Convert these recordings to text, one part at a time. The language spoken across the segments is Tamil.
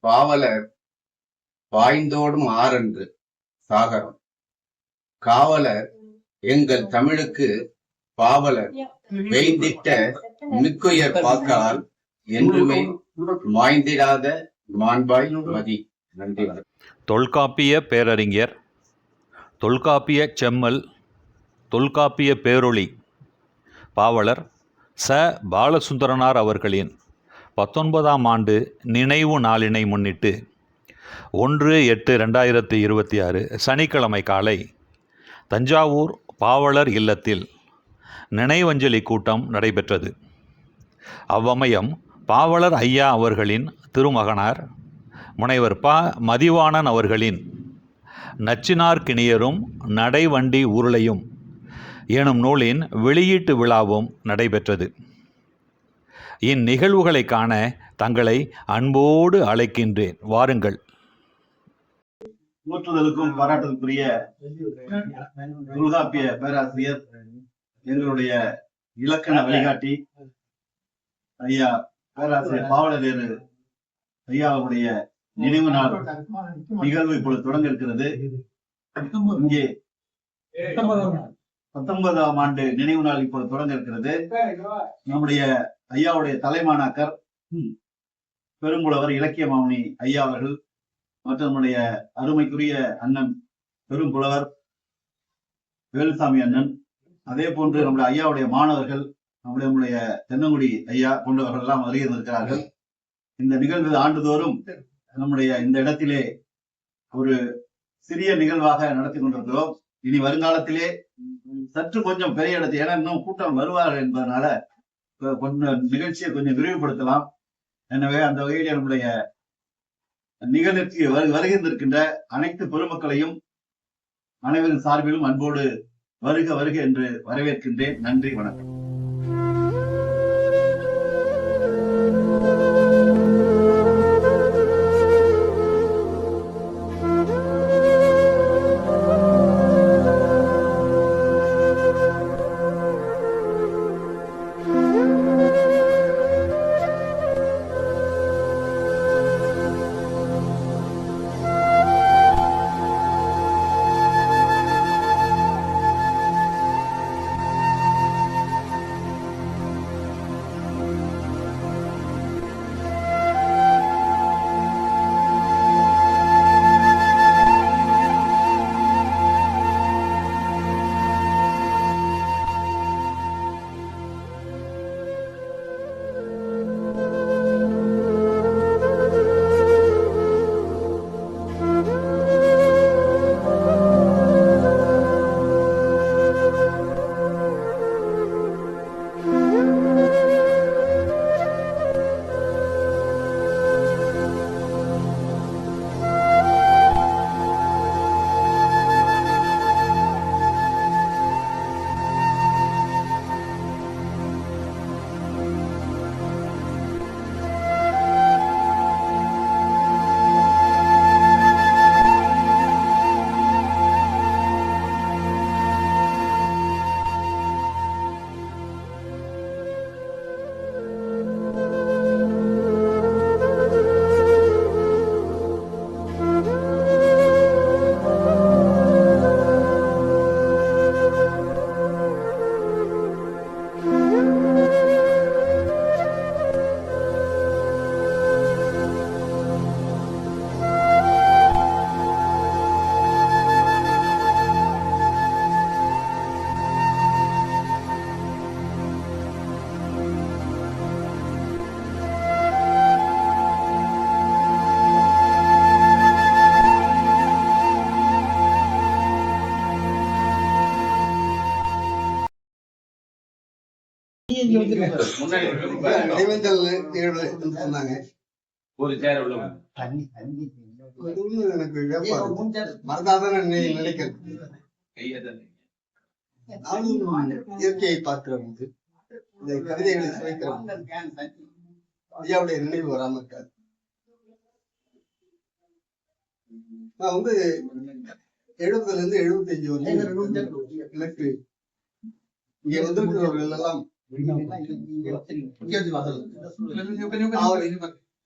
பாவலர் பாய்ந்தோடும் ஆறன்று சாகரம். காவலர் எங்கள் தமிழுக்கு பாவலர் வேய்ந்திட்ட மிக்குயர் பாக்கால் என்றுமே மாய்ந்திடாத மாண்பாய் மதி. நன்றி. தொல்காப்பிய பேரறிஞர், தொல்காப்பிய செம்மல், தொல்காப்பிய பேரொளி பாவலர் ச பாலசுந்தரனார் அவர்களின் 19ஆம் ஆண்டு நினைவு நாளினை முன்னிட்டு 1/8/2026 சனிக்கிழமை காலை தஞ்சாவூர் பாவலர் இல்லத்தில் நினைவஞ்சலி கூட்டம் நடைபெற்றது. அவ்வமயம் பாவலர் ஐயா அவர்களின் திருமகனார் முனைவர் ப. மதிவாணன் அவர்களின் நச்சினார்க்கினியரும் நடைவண்டி உருளையும் எனும் நூலின் வெளியீட்டு விழாவும் நடைபெற்றது. இந்நிகழ்வுகளை காண தங்களை அன்போடு அழைக்கின்றேன். வாருங்கள். போற்றுதலுக்கும் பாராட்டுதலுக்குரிய தொல்காப்பிய பேராசிரியர், எங்களுடைய இலக்கண வழிகாட்டி ஐயா பேராசிரியர் பாவலர் ஐயா அவருடைய நினைவு நாள் நிகழ்வு இப்பொழுது தொடங்க இருக்கிறது. இங்கே 19ஆம் ஆண்டு நினைவு நாள் இப்பொழுது தொடங்க இருக்கிறது. நம்முடைய ஐயாவுடைய தலைமாணாக்கர் பெரும்புலவர் இலக்கிய மாமணி ஐயா அவர்கள் மற்றும் நம்முடைய அருமைக்குரிய அண்ணன் பெரும்புலவர் வேலுசாமி அண்ணன், அதே போன்று நம்முடைய ஐயாவுடைய மாணவர்கள் நம்முடைய தென்னங்குடி ஐயா போன்றவர்கள் எல்லாம் வருகை இருக்கிறார்கள். இந்த நிகழ்வு ஆண்டுதோறும் நம்முடைய இந்த இடத்திலே ஒரு சிறிய நிகழ்வாக நடத்தி கொண்டிருக்கிறோம். இனி வருங்காலத்திலே சற்று கொஞ்சம் பெரிய இடத்து, ஏன்னா இன்னும் கூட்டம் வருவார்கள் என்பதனால கொஞ்சம் நிகழ்ச்சியை கொஞ்சம் விரிவுபடுத்தலாம். எனவே அந்த வகையிலே நம்முடைய நிகழ்ச்சிக்கு வருகின்றிருக்கின்ற அனைத்து பொதுமக்களையும் அனைவரின் சார்பிலும் அன்போடு வருக வருக என்று வரவேற்கின்றேன். நன்றி, வணக்கம். இயற்கையை பார்க்கிறவங்க இந்த கவிதைகளை சுவைக்கிறவங்க ஐயாவுடைய நினைவு வராம இருக்காது. நான் 70 இருந்து 75 வரைக்கும் எனக்கு இங்க வந்திருக்கிறவர்கள் எல்லாம்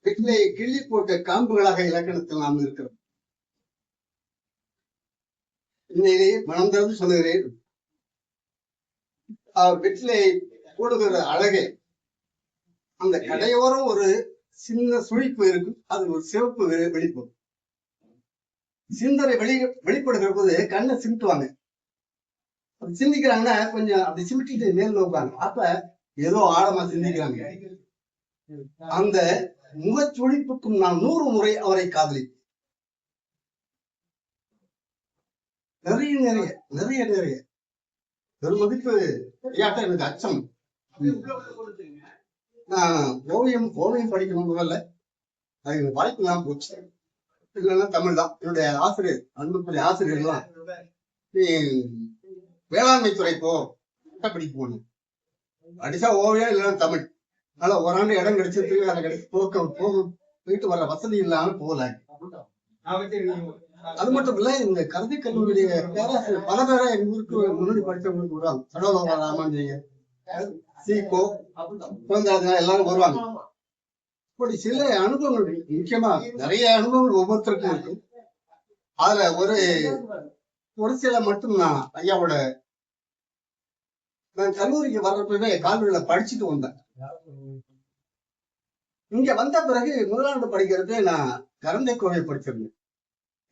வெற்றிலையை கிள்ளி போட்ட காம்புகளாக இலக்கணத்தில் நாம் இருக்கிறோம். உண்மையிலேயே மனம் திறந்து சொல்லுகிறேன், அவர் வெற்றிலையை போடுகிற அழகே அந்த கடையோரம் ஒரு சின்ன சுழிப்பு இருக்கும், அது ஒரு சிவப்பு வெளிப்படும். சிந்தனை வெளிப்படுகிற போது கண்ணை சிமிட்டுவாங்க. சிந்திக்கிறாங்கன்னா கொஞ்சம் அப்படி சிமிட்டிட்டு மேல் நோக்காங்க. அப்ப ஏதோ ஆழமா சிந்திக்கிறாங்க. அந்த முகச்சுழிப்புக்கும் நான் 100 முறை அவரை காதலிப்பேன். நிறைய நிறைய நிறைய நிறைய பெருமதிப்பு ஐயாட்ட எனக்கு அச்சம். நான் ஓவியம் படிக்கணும் முதல்ல, அது வாய்ப்பு எல்லாம் போச்சு. இல்லைன்னா தமிழ் தான். என்னுடைய ஆசிரியர், அன்புக்குரிய ஆசிரியர்லாம் நீ வேளாண்மை துறை போ, படிக்க போகணும், அடிச்சா ஓவியம் இல்லைன்னா தமிழ். அதனால ஓராண்டு இடம் கிடைச்சிருக்கு, அதை கிடைச்சி போயிட்டு வர வசதி இல்லாம போகல. அது மட்டும் இல்ல, இந்த கல்வி கல்லூரிய பேராசிரியர் பல பேரை எங்க ஊருக்கு முன்னாடி படித்தவங்களுக்கு வருவாங்க. சடோலோகா ராமாஞ்சலிங்க, சீகோ, எல்லாரும் வருவாங்க. இப்படி சில அனுபவங்கள், முக்கியமா நிறைய அனுபவங்கள் ஒவ்வொருத்தருக்கும் இருக்கும். அதுல ஒரு சில மட்டும் நான் ஐயாவோட, நான் கல்லூரிக்கு வர்றப்பவே கால்வெளியில படிச்சுட்டு வந்தேன். இங்க வந்த பிறகு முதலாண்டு படிக்கிறப்ப நான் கரந்தை கோவை படிச்சிருந்தேன்.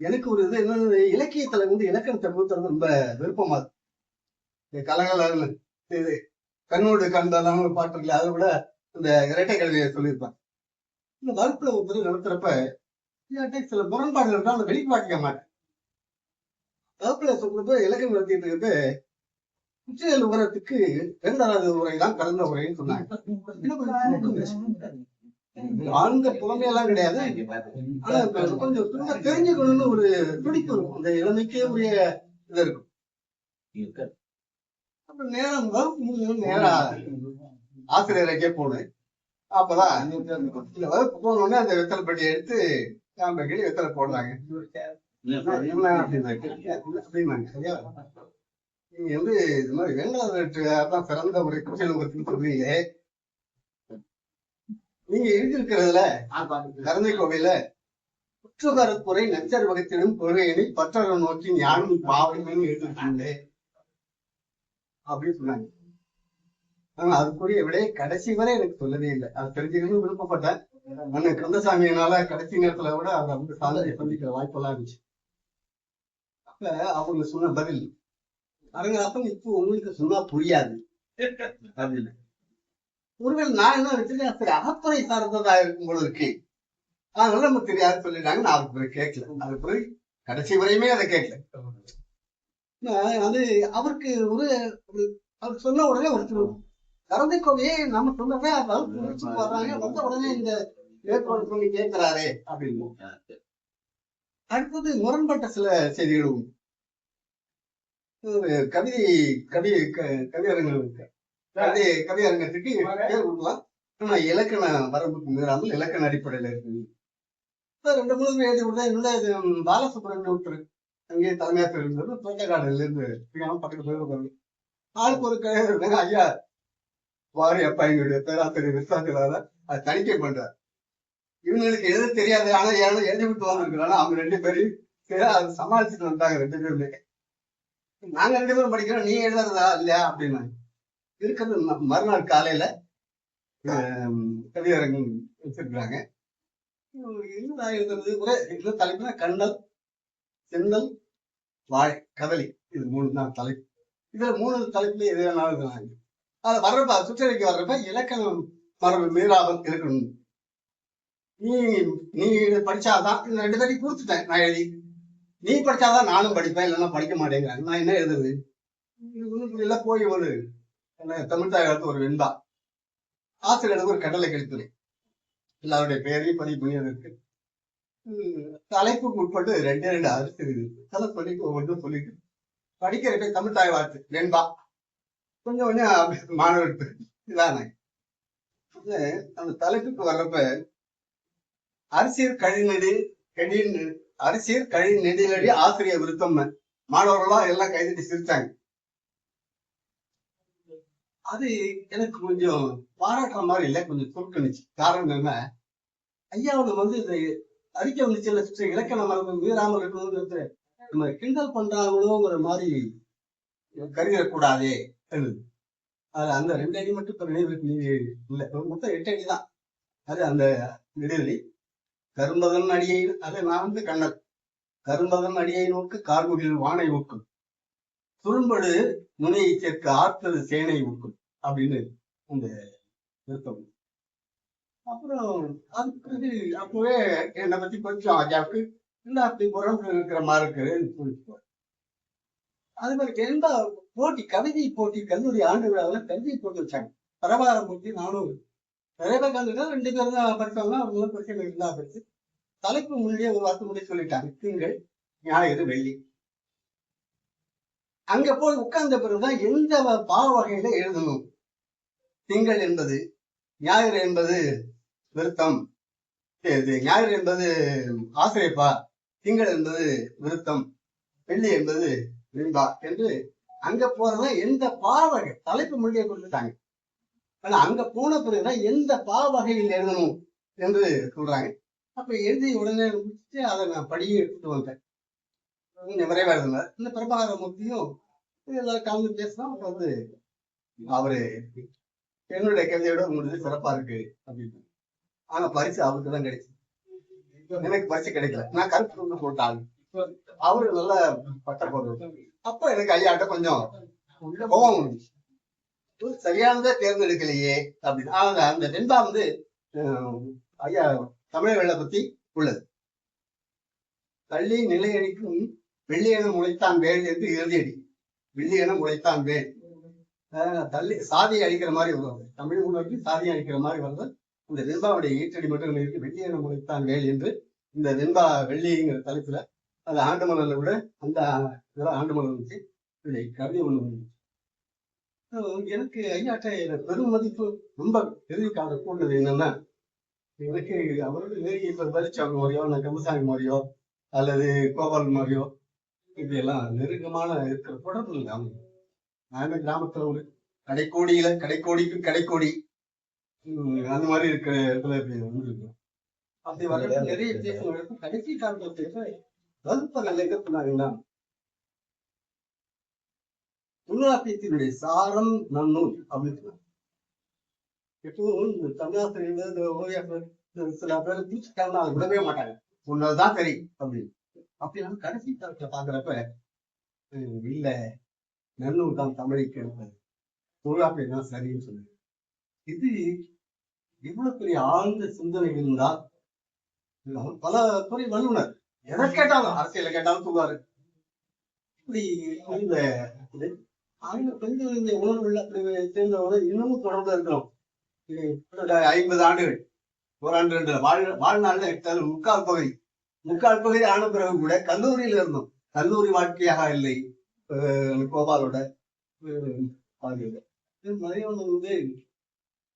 எனக்கு ஒரு இது என்ன, இலக்கியத்துல இலக்கணத்தை பொறுத்தவரை ரொம்ப விருப்பமா இருக்கு. கலகலன்னு இது கண்ணோடு கண்டாலும் பாட்டு இருக்குல்ல, அதை விட இந்த இரட்டை கல்வியை சொல்லியிருப்பாங்க. இந்த வகுப்புல ஒருத்தர் நடத்துறப்ப சில முரண்பாடுகள் இருந்தால் அதை வெளிப்பாட்டிக்க மாட்டேன். வகுப்புல சொல்றப்ப இலக்கணம் நடத்திட்டு இருக்கப்ப குற்றியல் உரத்துக்கு 2வது உரைதான் கலந்த உரைன்னு சொன்னாங்க. ஆழ்ந்த புலமையெல்லாம் கிடையாது, ஆனா கொஞ்சம் தெரிஞ்சுக்கணும்னு ஒரு துடிப்பு இருக்கும். அந்த இளமைக்கே உரிய இது இருக்கும். அப்புறம் நேரம் வகுப்பு நேரா ஆசிரியரைக்கே போனேன். அப்பதான் இந்த வகுப்பு போனோடனே அந்த வெத்தலை பெட்டியை எடுத்து காம்பை வெத்தலை போடுறாங்க. அப்படின்னாங்க, நீங்க இது மாதிரி 2வது சிறந்த ஒரு குற்றியல் சொல்றீங்க, நீங்க எழுதியிருக்கிறதுல கரந்தை கோவையில குற்றகரத்துறை நச்சர் வகுத்திடும் கொள்கையினை பற்றரை நோக்கி ஞானம் பாவனைன்னு எழுதிருக்கீங்களே அப்படின்னு சொன்னாங்க. ஆனா அதுக்குரிய விடையை கடைசி வரை எனக்கு சொல்லவே இல்லை. அது தெரிஞ்சுக்கணும்னு விருப்பப்பட்டேன். அண்ணன் கந்தசாமியினால கடைசி நேரத்துல கூட அதை சந்திக்கிற வாய்ப்பெல்லாம் இருந்துச்சு. அப்ப அவங்க சொன்ன பதில், அரங்கராசன் இப்போ உங்களுக்கு சொன்னா புரியாது அப்படின்னு. ஒருவேளை நான் என்ன வச்சிருக்கேன், சரி அகத்துறை சார்ந்ததா இருக்கும் போல இருக்கு, அதனால நமக்கு தெரியாது சொல்லிட்டாங்க. நான் அதுக்கு கேட்கல, அது பிறகு கடைசி வரையுமே அதை கேட்கல. அது அவருக்கு அவர் சொன்ன உடனே ஒரு கரந்தை கோவையே நம்ம சொன்னதே வர்றாங்க, வந்த உடனே இந்த ஏற்பாடு சொல்லி கேட்கிறாரே அப்படின்னு. அடுத்தது முரண்பட்ட சில செய்திகளும் ஒரு கவியரங்கத்துக்கு பேர் கொடுக்கலாம். ஆனா இலக்கண வரம்புக்கு மீறாமல் இலக்கண அடிப்படையில இருக்கு. 2-3 எழுதி விட என்னோட பாலசுப்ரமணியம் ஒருத்தர் அங்கேயே தலைமையாக இருந்தது. தோட்டக்காடுல இருந்து பக்கத்து போயிருக்காங்க. ஆளுக்கு ஒரு கடையில் இருந்தாங்க. ஐயா வாரி அப்பா எங்களுடைய பேராசிரியர் விசாரிக்கிறார அது தணிக்கை பண்றாரு. இவங்களுக்கு எது தெரியாது, ஆனா யாரும் எழுதி விட்டு வந்திருக்கிறாங்க. அவங்க 2 பேரையும் அதை சமாளிச்சுட்டு வந்தாங்க. 2 பேருமே நாங்க 2 பேரும் படிக்கிறோம், நீ எழுதுறதா இல்லையா அப்படின்னா இருக்கிறது. மறுநாள் காலையில கவியரங்கம் வச்சிருக்கிறாங்க. எழுதுறது கூட இதுல தலைப்புனா கண்ணல், சென்னல், வாழை, கதலி, இது 3 தான் தலைப்பு. இதுல 3 தலைப்புல எது வேணாலும் இருக்கிறாங்க. அது வர்றப்ப சுற்றறிக்கை வர்றப்ப இலக்கணம் மரபு மீறாமல் இருக்கணும். நீ படிச்சாதான், இந்த 2 பேரையும் கொடுத்துட்டேன் நான் எழுதி, நீ படிச்சாதான் நானும் படிப்பேன், இல்லைன்னா படிக்க மாட்டேங்கிறாங்க. நான் என்ன எழுதுறது? எல்லாம் போய் ஒரு தமிழ் தாயகத்து ஒரு வெண்பா, ஆசிரியருக்கு ஒரு கடலை கழித்துறை, எல்லாருடைய பெயரையும் பதிவு பண்ணியதற்கு தலைப்புக்கு உட்பட்டு 2 அரிசி அதை சொல்லிட்டு ஒவ்வொன்றும் சொல்லிட்டு படிக்கிறப்ப தமிழ் தாய் வாழ்த்து வெண்பா கொஞ்சம் கொஞ்சம் மாணவருக்கு இதான அந்த தலைப்புக்கு வர்றப்ப அரசியல் கழி நெடிலடி ஆசிரியர் விருத்தம் மாணவர்களா எல்லாம் கைதட்டி சிரிச்சாங்க. அது எனக்கு கொஞ்சம் பாராட்டுற மாதிரி இல்லை, கொஞ்சம் சுருக்கணிச்சு. காரணம் என்ன, ஐயாவை வந்து இந்த அறிக்கை வந்துச்சு இலக்கண மரபு மீறாமல் இருக்கணுங்கிறது நம்ம கிண்டல் பண்றாங்களோங்கிற மாதிரி கருதிடக்கூடாதே. அது அந்த 2 அடி மட்டும் இப்ப நினைவுக்கு இல்ல, மொத்தம் 8 அடி தான். அது அந்த நெடுவெளி கரும்பதன் அடியை, அது நான் வந்து கண்ணல் கரும்பதன் அடியை நோக்கு கார்முகில் வானை ஊக்கும் சுரும்படு முனையை சேர்க்க ஆர்த்தது சேனை ஊக்கும் அப்படின்னு அந்த நிறுத்தம். அப்புறம் அதுக்கு பிறகு அப்பவே என்னை பத்தி கொஞ்சம் ஐயாவுக்கு இல்லை அப்படி புறம் இருக்கிற மாதிரி இருக்கு. அது மாதிரி எந்த போட்டி, கவிதை போட்டி, கல்லூரி ஆண்டு விழாவில் கவிதை போட்டி வச்சாங்க. பிரபாகரம் போட்டி நானும் நிறைய பேர் கலந்துட்டா, 2 பேர் தான் படிச்சவங்க, அவங்களும் படிச்சு இருந்தா படிச்சு தலைப்பு முன்னாடியே ஒரு வார்த்தை முன்னாடி சொல்லிட்டாங்க, திங்கள் ஞாயிறு வெள்ளி. அங்க போய் உட்கார்ந்த பிறகுதான் எந்த பாவ வகையில எழுதணும். திங்கள் என்பது, ஞாயிறு என்பது விருத்தம், ஞாயிறு என்பது ஆசிரியப்பா, திங்கள் என்பது விருத்தம், வெள்ளி என்பது விரும்பா என்று அங்க போறதா எந்த பாவகை தலைப்பு மொழியை கொடுத்துட்டாங்க. ஆனா அங்க போன பிறகுதான் எந்த பாவகையில் எழுதணும் என்று சொல்றாங்க. அப்ப எழுதி உடனே முடிச்சுட்டு அதை நான் படியே எடுத்துட்டு வந்தேன். விரைவா எழுதினார். இந்த பிரபாகரமூர்த்தியும் எல்லாரும் கலந்து பேசினா வந்து அவரு என்னுடைய கவிதையோட உங்களுக்கு சிறப்பா இருக்கு அப்படின்னு. ஆனா பரிசு அவருக்கு தான் கிடைச்சு, எனக்கு பரிசு கிடைக்கல. நான் கருத்து வந்து போட்டாங்க, அவரு நல்ல பட்ட போடுறது. அப்ப எனக்கு ஐயாட்ட கொஞ்சம் கோபம் வந்துச்சு, சரியானதே தேர்ந்தெடுக்கலையே அப்படின்னு. அந்த வெண்பா வந்து ஐயா தமிழ் வெள்ள பத்தி உள்ளது. தள்ளி நிலையடிக்கும் வெள்ளியென முளைத்தான் வேல் என்று இறுதியடி, வெள்ளியென முளைத்தான் வேல். தள்ளி சாதியை அழிக்கிற மாதிரி வருவது, தமிழ் உணர்வுக்கு சாதியை அழிக்கிற மாதிரி வருது. இந்த வெண்பாவுடைய ஈற்றடி மட்டும் இருக்கு, வெள்ளியென முளைத்தான் வேல் என்று. இந்த வெண்பா வெள்ளிங்கிற தலைப்புல அது ஆண்டு மலர்ல விட அந்த இதெல்லாம் ஆண்டு மலர் இருந்துச்சு. கவிதை ஒண்ணு வந்துச்சு. எனக்கு ஐயாட்ட பெரும் மதிப்பு ரொம்ப இறுதி கால கூடுனது என்னன்னா, எனக்கு அவரோட நெருங்கி இப்ப பரிச்சாமி மாதிரியோ, நான் கந்தசாமி மாதிரியோ அல்லது கோபால் மாதிரியோ இப்படியெல்லாம் நெருக்கமான இருக்கிற தொடர்பு இல்லை. அவங்க நானும் கிராமத்துல ஒரு கடைக்கோடிக்கு கடைக்கோடி அந்த மாதிரி இருக்கிற இடத்துல இப்படி வந்துருக்கோம். அப்படி வர நிறைய பேசும் கடைசி காலத்துல வகுப்ப நிலைக்குனாங்கன்னா தொல்காப்பியத்தினுடைய சாரம் நன்னூல் அப்படின்னு எப்பவும் இந்த தமிழாசிரியர் இந்த ஓவியர்கள் சில பேர் தூச்சிட்டாங்கன்னா அதை விடவே மாட்டாங்க, சொன்னதுதான் சரி அப்படின்னு. அப்படின்னா கடைசி காலத்துல பாக்குறப்ப இல்ல நன்னூல் தான் தமிழுக்கு இருப்பது, தொல்காப்பியம் தான் சரின்னு சொல்லுது. இது எவ்வளவு பெரிய ஆழ்ந்த சிந்தனை இருந்தால் பல துறை வல்லுனர் எதை கேட்டாலும், அரசியல கேட்டாலும் சொல்லுவாரு. இப்படி கொஞ்சம் இந்த உணர்வுள்ள அப்படி சேர்ந்தவங்க இன்னமும் தொடர்ந்து இருக்கிறோம். 50 ஆண்டுகள், ஓராண்டு 2 வாழ்நாள்ல எட்டாவது முக்கால் பகுதி ஆன பிறகு கூட கல்லூரியில இருந்தோம். கல்லூரி வாழ்க்கையாக இல்லை. கோபாலோட மறைவன் வந்து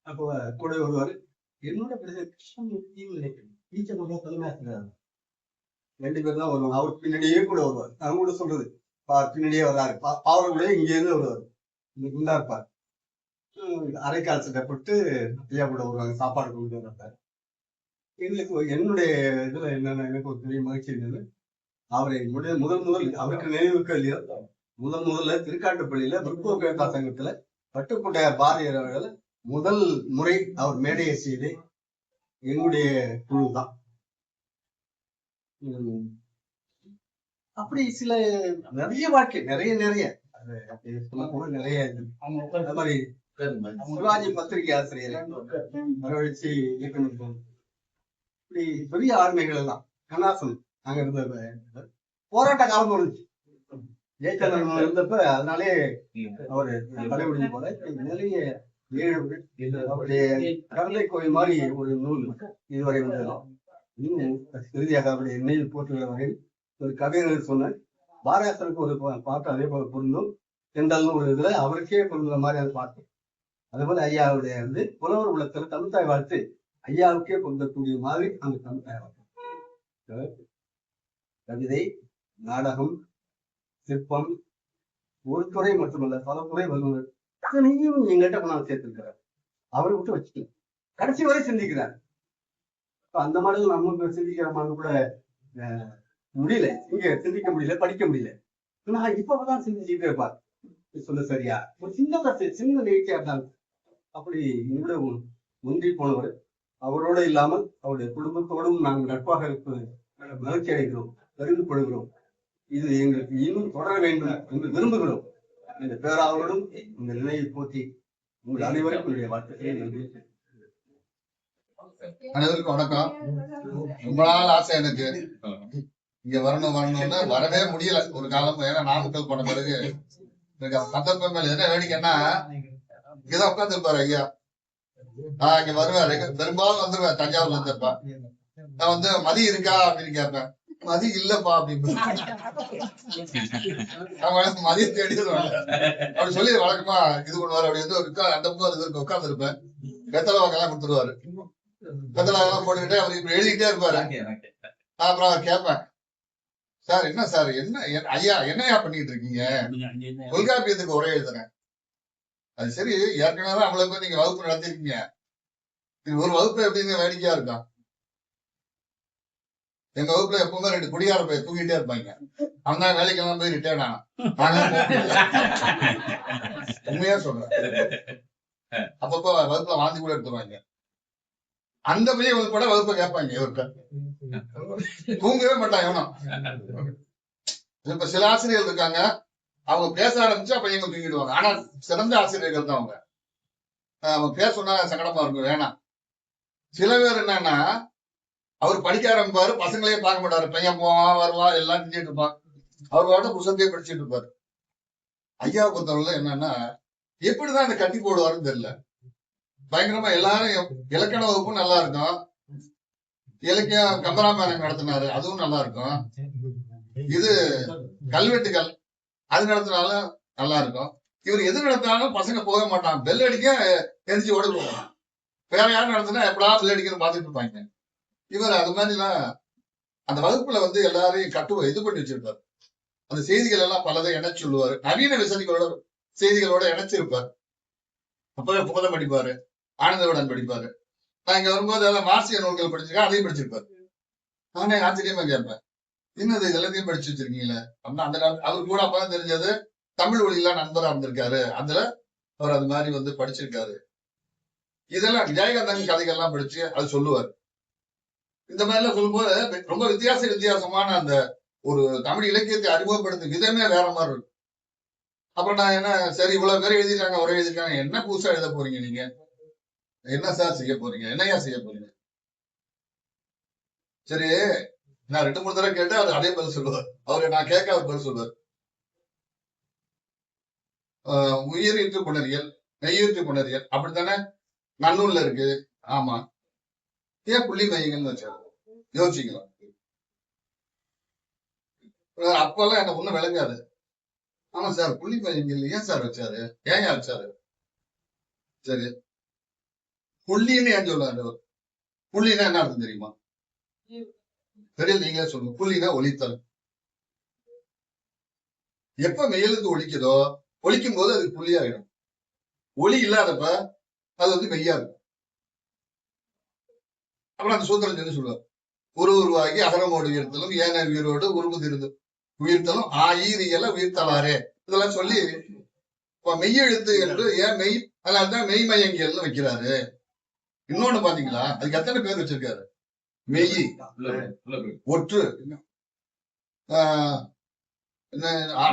அப்போ கூட வருவாரு. என்னோட கிருஷ்ணமூர்த்தியும் நினைக்கிறேன், டீச்சர் தலைமையாசிரியர் 2 பேர் தான் வருவாங்க. அவர் பின்னாடியே கூட வருவார். அவங்க கூட சொல்றது பின்னாடியே வர்றாரு, பாவம் கூட இங்க இருந்து வருவாரு, குண்டா இருப்பார். அரைக்கால் சட்டை போட்டு ஐயா கூட வருவாங்க, சாப்பாடு கொண்டு வர்றாரு. எங்களுக்கு என்னுடைய இதுல என்னன்னா, எனக்கு ஒரு பெரிய மகிழ்ச்சி இருந்தது, அவரை முதல் அவருக்கு நினைவுக்கு இல்லையோ முதல்ல திருக்காட்டுப்பள்ளியில பிற்போக்கு சங்கத்துல பட்டுக்கோட்டையார் பாரதியார் அவர்கள் முதல் முறை அவர் மேடையை செய்து என்னுடைய குழு தான். அப்படி சில நிறைய வாழ்க்கை நிறைய நிறைய அது மாதிரி சிவாஜி பத்திரிகை ஆசிரியர் வரவழைச்சு இயக்கணும். இப்படி பெரிய ஆளுமைகள் எல்லாம் கண்ணாசன் அங்க இருந்த போராட்ட காலம் இருந்துச்சு. ஜெயச்சந்திரன் இருந்தப்ப அதனாலே அவரு கடைபிடிச்சு போல நிறைய 7 அவருடைய கருணை கோயில் மாதிரி ஒரு நூல் இதுவரை வந்தது. இன்னும் இறுதியாக அவருடைய நினைவு போட்டுள்ள வகையில் ஒரு கவிஞர் சொன்ன பாரதியாருக்கு ஒரு பாட்டு அதே போல பொருந்தும் சென்றல்னு ஒரு இதுல அவருக்கே பொருந்துற மாதிரி அது பாட்டு. அதே போல ஐயாவுடைய வந்து புலவர் உள்ளத்துல தமிழ்தாய் வாழ்த்து ஐயாவுக்கே பொருந்தக்கூடிய மாதிரி அந்த தமிழ்தாய் வாழ்த்து. கவிதை, நாடகம், சிற்பம் ஒரு துறை மட்டுமல்ல பல துறை வல்லுநர் அத்தனையும் எங்கிட்ட கொண்டாந்து சேர்த்திருக்கிறார். அவரை விட்டு வச்சுட்டு கடைசி வரை சிந்திக்கிறார். அந்த மாதிரி நமக்கு சிந்திக்கிற மாதிரி கூட முடியல, இங்க சிந்திக்க முடியல, படிக்க முடியல. நான் இப்பதான் சிந்திச்சுட்டே இருப்பார் சொல்ல சரியா, ஒரு சின்ன நிகழ்ச்சியா இருந்தாங்க. அப்படி இவ்வளவு முந்தி போனவர். அவரோட இல்லாமல் அவருடைய குடும்பத்தோடும் நாங்கள் நட்பாக இருப்பது மகிழ்ச்சி அடைகிறோம், தெரிந்து கொள்கிறோம். இது எங்களுக்கு இன்னும் தொடர வேண்டும் என்று விரும்புகிறோம். இந்த பேராவரோடும் இந்த நிலையை போற்றி உங்கள் அனைவருக்கும் என்னுடைய வாழ்த்துக்களை நன்றி. அனைவருக்கும் வணக்கம். ரொம்ப நாள் ஆசை எனக்கு இங்க வரணும்னு, வரவே முடியல ஒரு காலம். ஏன்னா நாமக்கல் போன பிறகு எனக்கு அந்த சந்தர்ப்பம் மேல என்ன வேடிக்கைன்னா, இங்கதான் உட்கார்ந்து இருப்பாரு ஐயா. நான் இங்க வருவேன், பெரும்பாலும் வந்துருவேன். தஞ்சாவூர்ல இருந்திருப்பேன். நான் வந்து மதி இருக்கா அப்படின்னு கேட்பேன். மதி இல்லப்பா அப்படின்னு மதிய தேடி அப்படி சொல்லி வழக்கமா இது பண்ணுவாரு. அப்படி வந்து அந்த பக்கம் உட்கார்ந்து இருப்பேன். வெத்தலை வாக்கெல்லாம் கொடுத்துருவாரு. வெத்தலை வாக்கெல்லாம் போட்டுக்கிட்டே அவர் இப்படி எழுதிக்கிட்டே இருப்பாரு. அப்புறம் அவர் கேட்பேன், சார் என்ன சார், என்ன ஐயா என்னையா பண்ணிட்டு இருக்கீங்க? தொல்காப்பியத்துக்கு உரை எழுதுறேன். அது சரி, ஏற்கனவே அவ்வளவு பேர் நீங்க வகுப்பு நடத்திருக்கீங்க. இது ஒரு வகுப்பு எப்படின்னு வேடிக்கையா இருக்கும். எங்க வகுப்புல எப்பவுமே 2 குடியார போய் தூங்கிட்டே இருப்பாங்க. அவங்க வேலைக்கெல்லாம் போய் ரிட்டையர்ட் ஆனா உண்மையா சொல்றேன். அப்பப்போ வகுப்புல வாந்தி கூட எடுத்துருவாங்க. அந்த பையன் உட்பட வகுப்பை கேட்பாங்க. இவர்கிட்ட தூங்கவே மாட்டான் எவனும். இப்ப சில ஆசிரியர்கள் இருக்காங்க, அவங்க பேச ஆரம்பிச்சா பையங்க தூங்கிடுவாங்க. ஆனா சிறந்த ஆசிரியர்கள் தான் அவங்க. அவங்க பேச சொன்னா சங்கடமா இருக்கும், வேணாம். சில பேர் என்னன்னா, அவர் படிக்க ஆரம்பிப்பாரு, பசங்களையே பார்க்க மாட்டாரு. பையன் போவான் வருவான் எல்லாம் செஞ்சுட்டு இருப்பான். அவர் பாட்டு புத்தகத்தையே படிச்சுட்டு இருப்பாரு. ஐயா பொறுத்தவரை என்னன்னா, எப்படிதான் இந்த கட்டி போடுவாருன்னு தெரியல. பயங்கரமா எல்லாரும் இலக்கண வகுப்பும் நல்லா இருக்கும். இலக்கியம் கம்பராமாயணம் நடத்தினாரு, அதுவும் நல்லா இருக்கும். இது கல்வெட்டுகள் அது நடத்தினாலும் நல்லா இருக்கும். இவர் எது நடத்தினாலும் பசங்க போக மாட்டான். பெல் அடிக்க எரிஞ்சு ஓட போவான். வேற யாரும் நடத்தினா எப்படா பெல் அடிக்கணும் பார்த்துட்டு இருப்பாங்க. இவர் அது மாதிரிலாம் அந்த வகுப்புல வந்து எல்லாரையும் இது பண்ணி வச்சிருப்பாரு. அந்த செய்திகள் எல்லாம் பலதை இணைச்சு சொல்லுவாரு. நவீன விசதிகளோட செய்திகளோட இணைச்சிருப்பாரு. அப்பவே புகழம் படிப்பாரு, ஆனந்தவுடன் படிப்பாரு. நான் இங்க வரும்போது எல்லாம் மார்க்சிய நூல்கள் படிச்சிருக்கேன், அதையும் படிச்சிருப்பாரு. நானே ஆச்சரியமா கேட்பேன், இன்னது இது எல்லாத்தையும் படிச்சு வச்சிருக்கீங்களே அப்படின்னா. அந்த அவரு கூட அப்பதான் தெரிஞ்சது தமிழ் வழியெல்லாம் நண்பரா இருந்திருக்காரு. அதுல அவர் அது மாதிரி வந்து படிச்சிருக்காரு. இதெல்லாம் விஜயகாந்தன் கதைகள்லாம் படிச்சு அது சொல்லுவார். இந்த மாதிரி எல்லாம் சொல்லும்போது ரொம்ப வித்தியாசமான அந்த ஒரு தமிழ் இலக்கியத்தை அறிமுகப்படுத்தும் விதமே வேற மாதிரி இருக்கும். அப்புறம் நான் என்ன, சரி இவ்வளவு பேர் எழுதிருக்காங்க, ஒரே எழுதிருக்காங்க, என்ன புதுசா எழுத போறீங்க நீங்க? என்ன சார் செய்ய போறீங்க? என்னையா செய்ய போறீங்க? சரி, நான் 2-3 தடவை கேட்டு அவர் அதே பதில் சொல்லுவார். அவரு நான் கேட்க அவர் பதில் சொல்லுவார். உயிரீற்று புணரியல், மெய்யீற்று புணரியல் அப்படித்தானே நன்னூல்ல இருக்கு. ஆமா, ஏன் புள்ளி மையங்கள்னு வச்சாரு? யோசிக்கலாம். அப்பெல்லாம் எனக்கு ஒண்ணும் விளங்காது. ஆமா சார், புள்ளி மையங்கள் ஏன் சார் வச்சாரு? ஏன் வச்சாரு? சரி, புள்ளின்னு ஏன் சொல்லாரு? புள்ளினா என்ன அர்த்தம் தெரியுமா? தெரியல, நீங்களே சொல்லுங்க. புள்ளினா ஒலித்தல். எப்ப மெய்யெழுத்து ஒலிக்குதோ, ஒலிக்கும் போது அது புள்ளியாயிடும். ஒலி இல்லாதப்ப அது வந்து மெய்யா இருக்கும். அப்புறம் அந்த சூத்திரம் சொல்லி சொல்லுவார், உருவாகி அகரமோடு உயிர்த்தலும் ஏன உயிரோடு உருவு உயிர்த்தலும் ஈரியல உயிர்த்தலாரே, இதெல்லாம் சொல்லி மெய்யெழுத்து என்று ஏன் மெய், அதனால்தான் மெய்மயங்கியல்னு வைக்கிறாரு. இன்னொன்னு பாத்தீங்களா, அதுக்கு எத்தனை பேர் வச்சிருக்காரு? மெய், ஒற்று,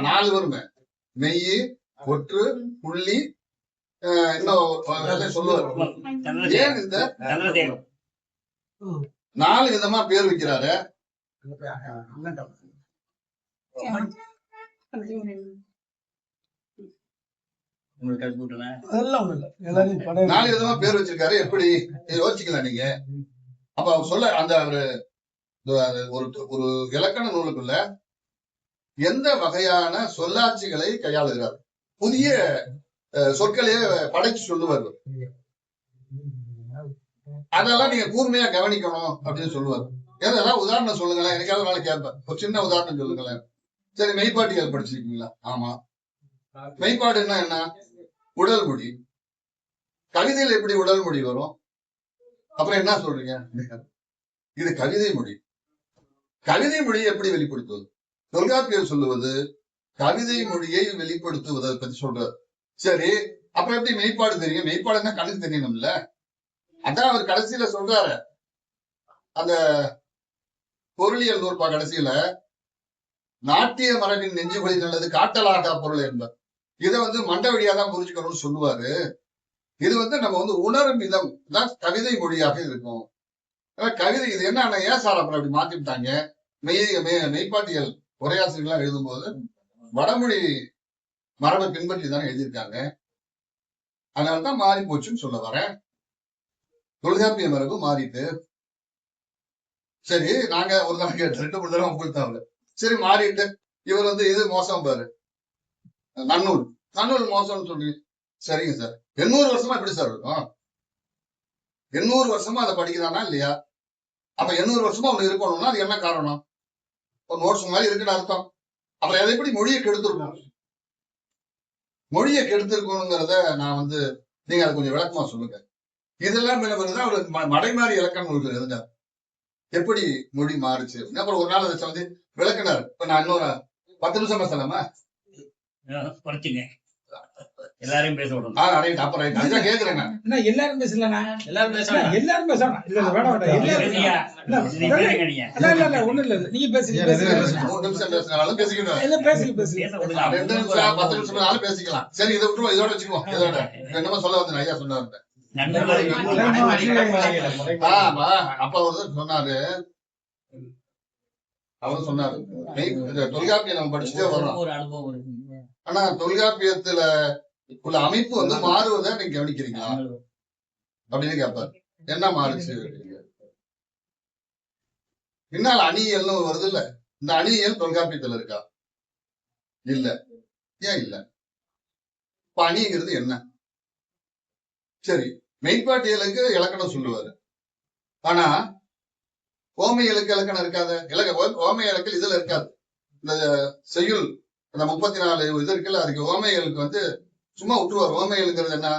4 வருமே. மெய், ஒற்று, புள்ளி, இன்னும் சொல்லுவார். ஏன் இந்த 4 விதமா பேர் வைக்கிறாரு? 4 விதமா பேர் வச்சிருக்காரு. எப்படி யோசிக்கலாம் நீங்க? அப்ப அவர் சொல்ல அந்த ஒரு இலக்கண நூலுக்குள்ள எந்த வகையான சொல்லாட்சிகளை கையாளுகிறார்? புதிய சொற்களையே படைச்சு சொல்லுவார். அதெல்லாம் நீங்க கூர்மையா கவனிக்கணும் அப்படின்னு சொல்லுவார். ஏதாவது உதாரணம் சொல்லுங்களேன், எனக்காவது நாளைக்கு கேட்பேன். ஒரு சின்ன உதாரணம் சொல்லுங்களேன். சரி, மெய்ப்பாட்டியல் படிச்சிருக்கீங்களா? ஆமா. மெய்ப்பாடுன்னா என்ன? உடல் மொழி. கவிதையில எப்படி உடல் மொழி வரும்? அப்புறம் என்ன சொல்றீங்க? இது கவிதை மொழி. கவிதை மொழியை எப்படி வெளிப்படுத்துவது? தொல்காப்பியர் சொல்லுவது கவிதை மொழியை வெளிப்படுத்துவதை பத்தி சொல்றாரு. சரி, அப்புறம் எப்படி மெய்ப்பாடு தெரியும்? மெய்ப்பாடுன்னா கண்ணுக்கு தெரியணும்ல. அதான் அவர் கடைசியில சொல்றாரு, அந்த பொருளியல் நூற்பா கடைசியில நாட்டிய மரபின் நெஞ்சுபடி நல்லது காட்டலாகா பொருள் என்பார். இதை மண்ட வழியா தான் புரிஞ்சுக்கணும்னு சொல்லுவாரு. இது நம்ம உணரும் விதம் தான் கவிதை மொழியாக இருக்கும். கவிதை இது என்ன ஏன் சார் அப்புறம் அப்படி மாத்திட்டாங்க? மெய்ப்பாட்டியல் உரையாசிரியர்களா எழுதும்போது வடமொழி மரபை பின்பற்றி தானே எழுதியிருக்காங்க. அதனாலதான் மாறி போச்சுன்னு சொல்ல வரேன். தொல்காப்பிய மரபு மாறிட்டு, சரி நாங்க ஒரு தடவை கேட்டு 2 தடவை கொடுத்தாங்க. சரி மாறிட்டு இவர் இது மோசம் பாரு, நன்னூல் மோசம்னு சொல்லி, சரிங்க சார் 800 வருஷமா எப்படி சார் இருக்கும்? 800 வருஷமா அதை படிக்கிறானா இல்லையா? அப்ப 800 வருஷமா ஒண்ணு இருக்கணும்னா அது என்ன காரணம்? ஒரு நோட்ஸ் மாதிரி இருக்குன்னு அர்த்தம். அப்புறம் அதை எப்படி மொழியை கெடுத்திருக்கோம்? மொழியை கெடுத்திருக்கணுங்கிறத நான் நீங்க அதை கொஞ்சம் விளக்கமா சொல்லுங்க. இதெல்லாம் அவர் மடைமாறி இலக்கண நூல்கள் எழுதினார். எப்படி மொழி மாறுச்சு அப்புறம் ஒரு நாள் அதை விளக்கினார். இப்ப நான் இன்னொரு 10 நிமிஷம் பேசலாமா? எல்லாரையும் பேச விடணும். அப்புறம் அதான் கேக்குறேன் நான். எல்லாரும் பேசலண்ணா, எல்லாரும் பேசணும். எல்லாரும் பேசணும். இல்ல இல்ல வேணாம் வேண்டாம். எல்லாரும் நீங்க பேசுங்க நீங்க. இல்ல ஒண்ணும் இல்ல. நீங்க பேசுங்க. 3 நிமிஷம் பேசினாலும் பேசிக்கணும். இல்ல பேசுங்க. பேச விடுங்க. 2 நிமிஷம் 10 நிமிஷம் ஆனாலும் பேசிக்கலாம். சரி இதை விட்டுருவோம், இதோட வச்சுக்குவோம். இதோட என்னமோ சொல்ல வந்து ஐயா சொன்னாரு. அப்ப சொன்னாரு, அவர் சொன்னாரு தொல்காப்பியம் நம்ம படிச்சுட்டே வர்றோம். ஒரு அனுபவம் இருக்கு. ஆனா தொல்காப்பியத்துல உள்ள அமைப்பு மாறுவதை நீங்க கவனிக்கிறீங்களா அப்படின்னு கேட்பாரு. என்ன மாறுச்சு? பின்னால் அணியல்னு வருது இல்ல, இந்த அணியல் தொல்காப்பியத்துல இருக்கா? இல்ல. ஏன் இல்ல? இப்ப அணிங்கிறது என்ன? சரி, மெய்ப்பாட்டியலுக்கு இலக்கணம் சொல்லுவாரு. ஆனா ஓமையலுக்கு இலக்கணம் இருக்காது. ஓமையலுக்கு இதுல இருக்காது. இந்த செய்யுள் அந்த 34 இது இருக்குல்ல, அதுக்கு ஓமையலுக்கு சும்மா விட்டுருவார். ஓமையலுங்கிறது என்ன,